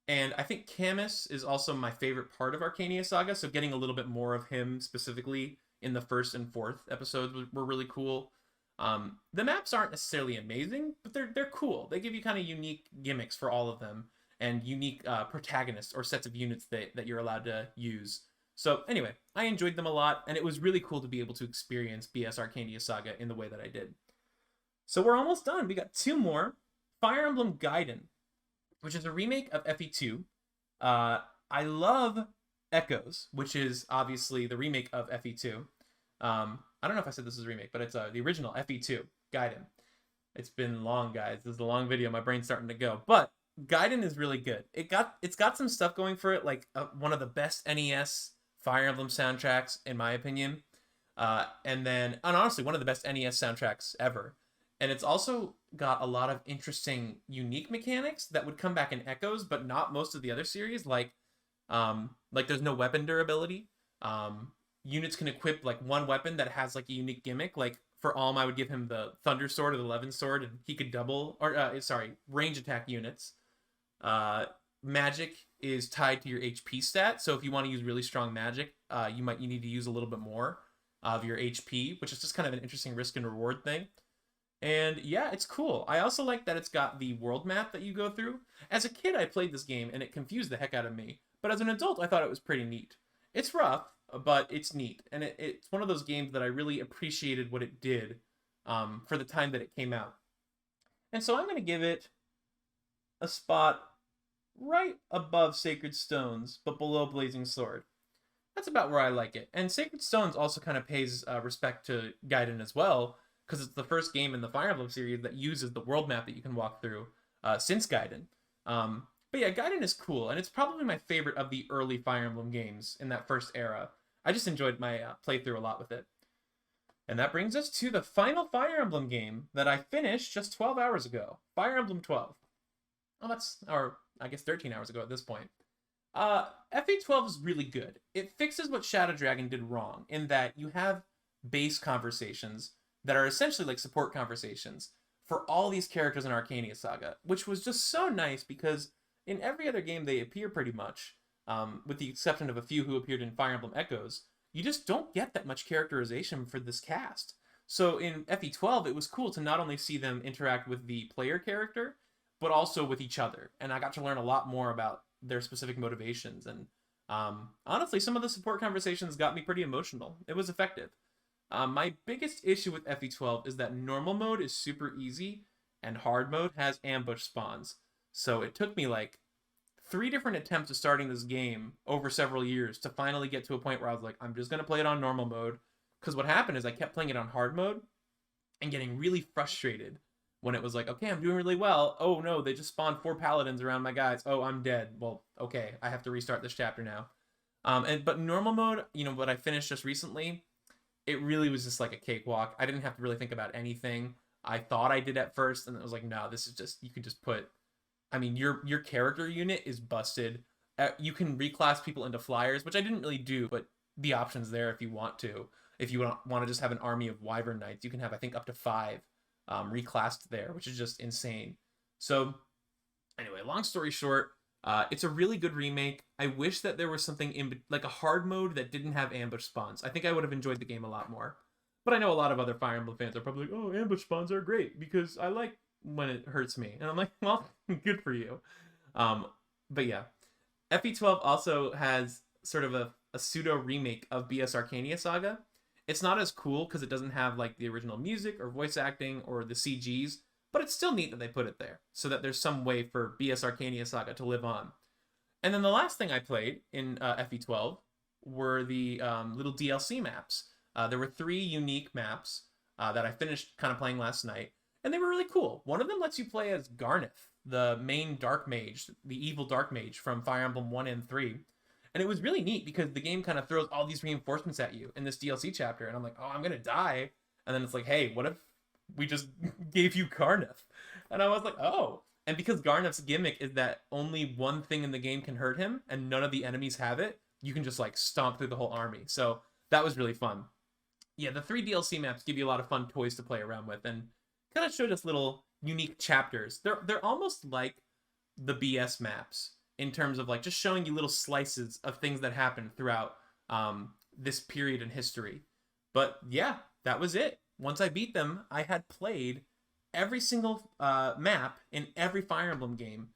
and I think Camus is also my favorite part of Arcania Saga, so getting a little bit more of him specifically in the first and fourth episodes were really cool. The maps aren't necessarily amazing, but they're cool. They give you kind of unique gimmicks for all of them, and unique protagonists or sets of units that you're allowed to use. So anyway, I enjoyed them a lot, and it was really cool to be able to experience BS Arcania Saga in the way that I did. So we're almost done. We got two more. Fire Emblem Gaiden, which is a remake of FE2. I love Echoes, which is obviously the remake of FE2. I don't know if I said this is a remake, but it's the original FE2, Gaiden. It's been long, guys. This is a long video. My brain's starting to go. But Gaiden is really good. It's got some stuff going for it, like one of the best NES Fire Emblem soundtracks, in my opinion. And honestly, one of the best NES soundtracks ever. And it's also got a lot of interesting, unique mechanics that would come back in Echoes, but not most of the other series. Like there's no weapon durability. Units can equip like one weapon that has like a unique gimmick. Like for Alm, I would give him the Thunder Sword or the Levin Sword, and he could range attack units. Magic is tied to your HP stat, so if you want to use really strong magic, you need to use a little bit more of your HP, which is just kind of an interesting risk and reward thing. And yeah, it's cool. I also like that it's got the world map that you go through. As a kid, I played this game and it confused the heck out of me. But as an adult, I thought it was pretty neat. It's rough, but it's neat. And it's one of those games that I really appreciated what it did for the time that it came out. And so I'm going to give it a spot right above Sacred Stones, but below Blazing Sword. That's about where I like it. And Sacred Stones also kind of pays respect to Gaiden as well, because it's the first game in the Fire Emblem series that uses the world map that you can walk through since Gaiden. But yeah, Gaiden is cool, and it's probably my favorite of the early Fire Emblem games in that first era. I just enjoyed my playthrough a lot with it. And that brings us to the final Fire Emblem game that I finished just 12 hours ago. Fire Emblem 12. Or I guess 13 hours ago at this point. FE12 is really good. It fixes what Shadow Dragon did wrong, in that you have base conversations that are essentially like support conversations for all these characters in Arcania Saga, which was just so nice because in every other game they appear pretty much, with the exception of a few who appeared in Fire Emblem Echoes. You just don't get that much characterization for this cast. So in FE12, it was cool to not only see them interact with the player character, but also with each other. And I got to learn a lot more about their specific motivations. And honestly, some of the support conversations got me pretty emotional. It was effective. My biggest issue with FE12 is that normal mode is super easy, and hard mode has ambush spawns. So it took me like 3 different attempts of starting this game over several years to finally get to a point where I was like, I'm just going to play it on normal mode. Because what happened is I kept playing it on hard mode and getting really frustrated when it was like, okay, I'm doing really well. Oh no, they just spawned 4 paladins around my guys. Oh, I'm dead. Well, okay, I have to restart this chapter now. But normal mode, what I finished just recently, it really was just like a cakewalk. I didn't have to really think about anything. I thought I did at first, and it was like, no, this is just, you can just put, your character unit is busted. You can reclass people into flyers, which I didn't really do, but the option's there if you want to. If you want to just have an army of Wyvern Knights, you can have, I think, up to 5 reclassed there, which is just insane. So anyway, long story short, it's a really good remake. I wish that there was something like a hard mode that didn't have ambush spawns. I think I would have enjoyed the game a lot more. But I know a lot of other Fire Emblem fans are probably like, oh, ambush spawns are great because I like when it hurts me. And I'm like, well, good for you. But yeah, FE12 also has sort of a pseudo remake of BS Arcania Saga. It's not as cool because it doesn't have like the original music or voice acting or the CGs, but it's still neat that they put it there so that there's some way for BS Arcania Saga to live on. And then the last thing I played in FE12 were the little DLC maps. There were 3 unique maps that I finished kind of playing last night, and they were really cool. One of them lets you play as Garneth, the main Dark Mage, the evil Dark Mage from Fire Emblem 1 and 3. And it was really neat because the game kind of throws all these reinforcements at you in this DLC chapter, and I'm like, oh, I'm gonna die. And then it's like, hey, what if we just gave you Garneth? And I was like, oh. And because Garneth's gimmick is that only one thing in the game can hurt him, and none of the enemies have it, you can just like stomp through the whole army. So that was really fun. Yeah, the 3 DLC maps give you a lot of fun toys to play around with, and kind of showed us little unique chapters. They're almost like the BS maps in terms of like just showing you little slices of things that happened throughout this period in history. But yeah, that was it. Once I beat them, I had played every single map in every Fire Emblem game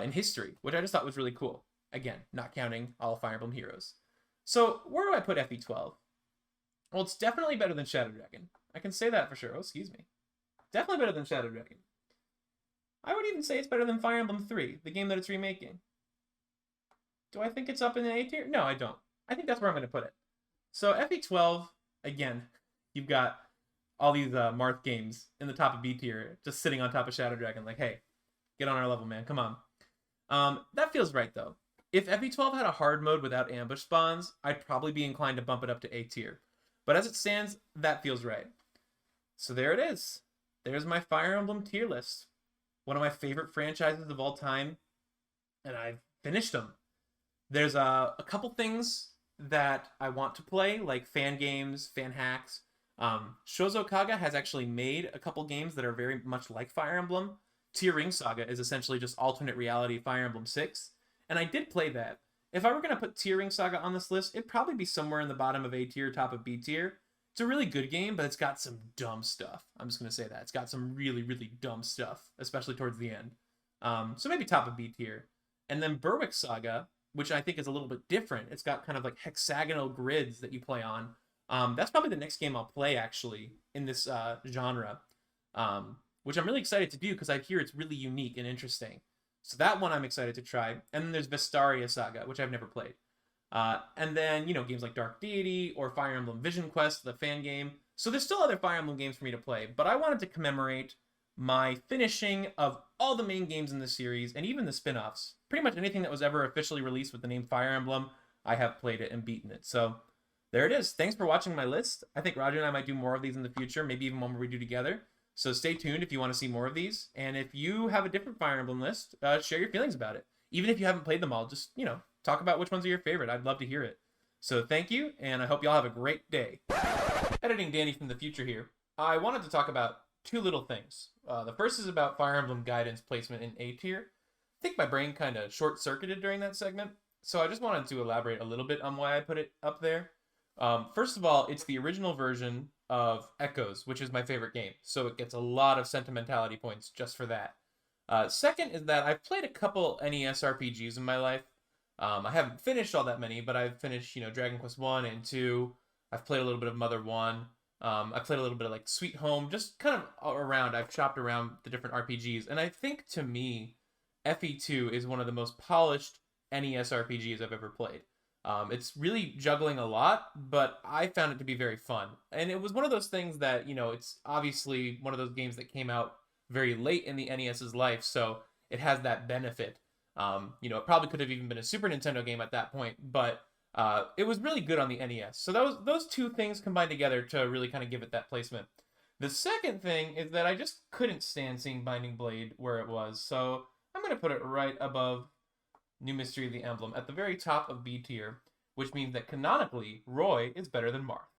in history, which I just thought was really cool. Again, not counting all Fire Emblem heroes. So where do I put FE12? Well, it's definitely better than Shadow Dragon. I can say that for sure. Oh, excuse me. Definitely better than Shadow Dragon. I would even say it's better than Fire Emblem 3, the game that it's remaking. Do I think it's up in the A tier? No, I don't. I think that's where I'm going to put it. So FE12, again, you've got all these Marth games in the top of B tier, just sitting on top of Shadow Dragon, like, hey, get on our level, man. Come on. That feels right, though. If FE12 had a hard mode without ambush spawns, I'd probably be inclined to bump it up to A tier. But as it stands, that feels right. So there it is. There's my Fire Emblem tier list. One of my favorite franchises of all time, and I've finished them. There's a couple things that I want to play, like fan games, fan hacks. Shozo Kaga has actually made a couple games that are very much like Fire Emblem. Tier Ring Saga is essentially just alternate reality Fire Emblem 6, and I did play that. If I were going to put Tier Ring Saga on this list, it'd probably be somewhere in the bottom of A tier, top of B tier. It's a really good game, but it's got some dumb stuff. I'm just going to say that. It's got some really, really dumb stuff, especially towards the end. So maybe top of B tier. And then Berwick Saga, which I think is a little bit different. It's got kind of like hexagonal grids that you play on. That's probably the next game I'll play, actually, in this genre, which I'm really excited to do because I hear it's really unique and interesting. So that one I'm excited to try. And then there's Vestaria Saga, which I've never played. And then, games like Dark Deity or Fire Emblem Vision Quest, the fan game. So there's still other Fire Emblem games for me to play, but I wanted to commemorate my finishing of all the main games in the series and even the spin-offs. Pretty much anything that was ever officially released with the name Fire Emblem, I have played it and beaten it. So there it is. Thanks for watching my list. I think Roger and I might do more of these in the future, maybe even one where we do together. So stay tuned if you want to see more of these. And if you have a different Fire Emblem list, share your feelings about it. Even if you haven't played them all, just, talk about which ones are your favorite. I'd love to hear it. So thank you, and I hope y'all have a great day. Editing Danny from the future here. I wanted to talk about 2 little things. The first is about Fire Emblem guidance placement in A tier. I think my brain kind of short-circuited during that segment, so I just wanted to elaborate a little bit on why I put it up there. First of all, it's the original version of Echoes, which is my favorite game, so it gets a lot of sentimentality points just for that. Second is that I've played a couple NES RPGs in my life. I haven't finished all that many, but I've finished, Dragon Quest 1 and 2. I've played a little bit of Mother 1. I played a little bit of like Sweet Home, just kind of around. I've shopped around the different RPGs, and I think to me, FE2 is one of the most polished NES RPGs I've ever played. It's really juggling a lot, but I found it to be very fun. And it was one of those things that, it's obviously one of those games that came out very late in the NES's life, so it has that benefit. It probably could have even been a Super Nintendo game at that point, but it was really good on the NES. So those 2 things combined together to really kind of give it that placement. The second thing is that I just couldn't stand seeing Binding Blade where it was, so I'm going to put it right above New Mystery of the Emblem at the very top of B tier, which means that canonically, Roy is better than Marth.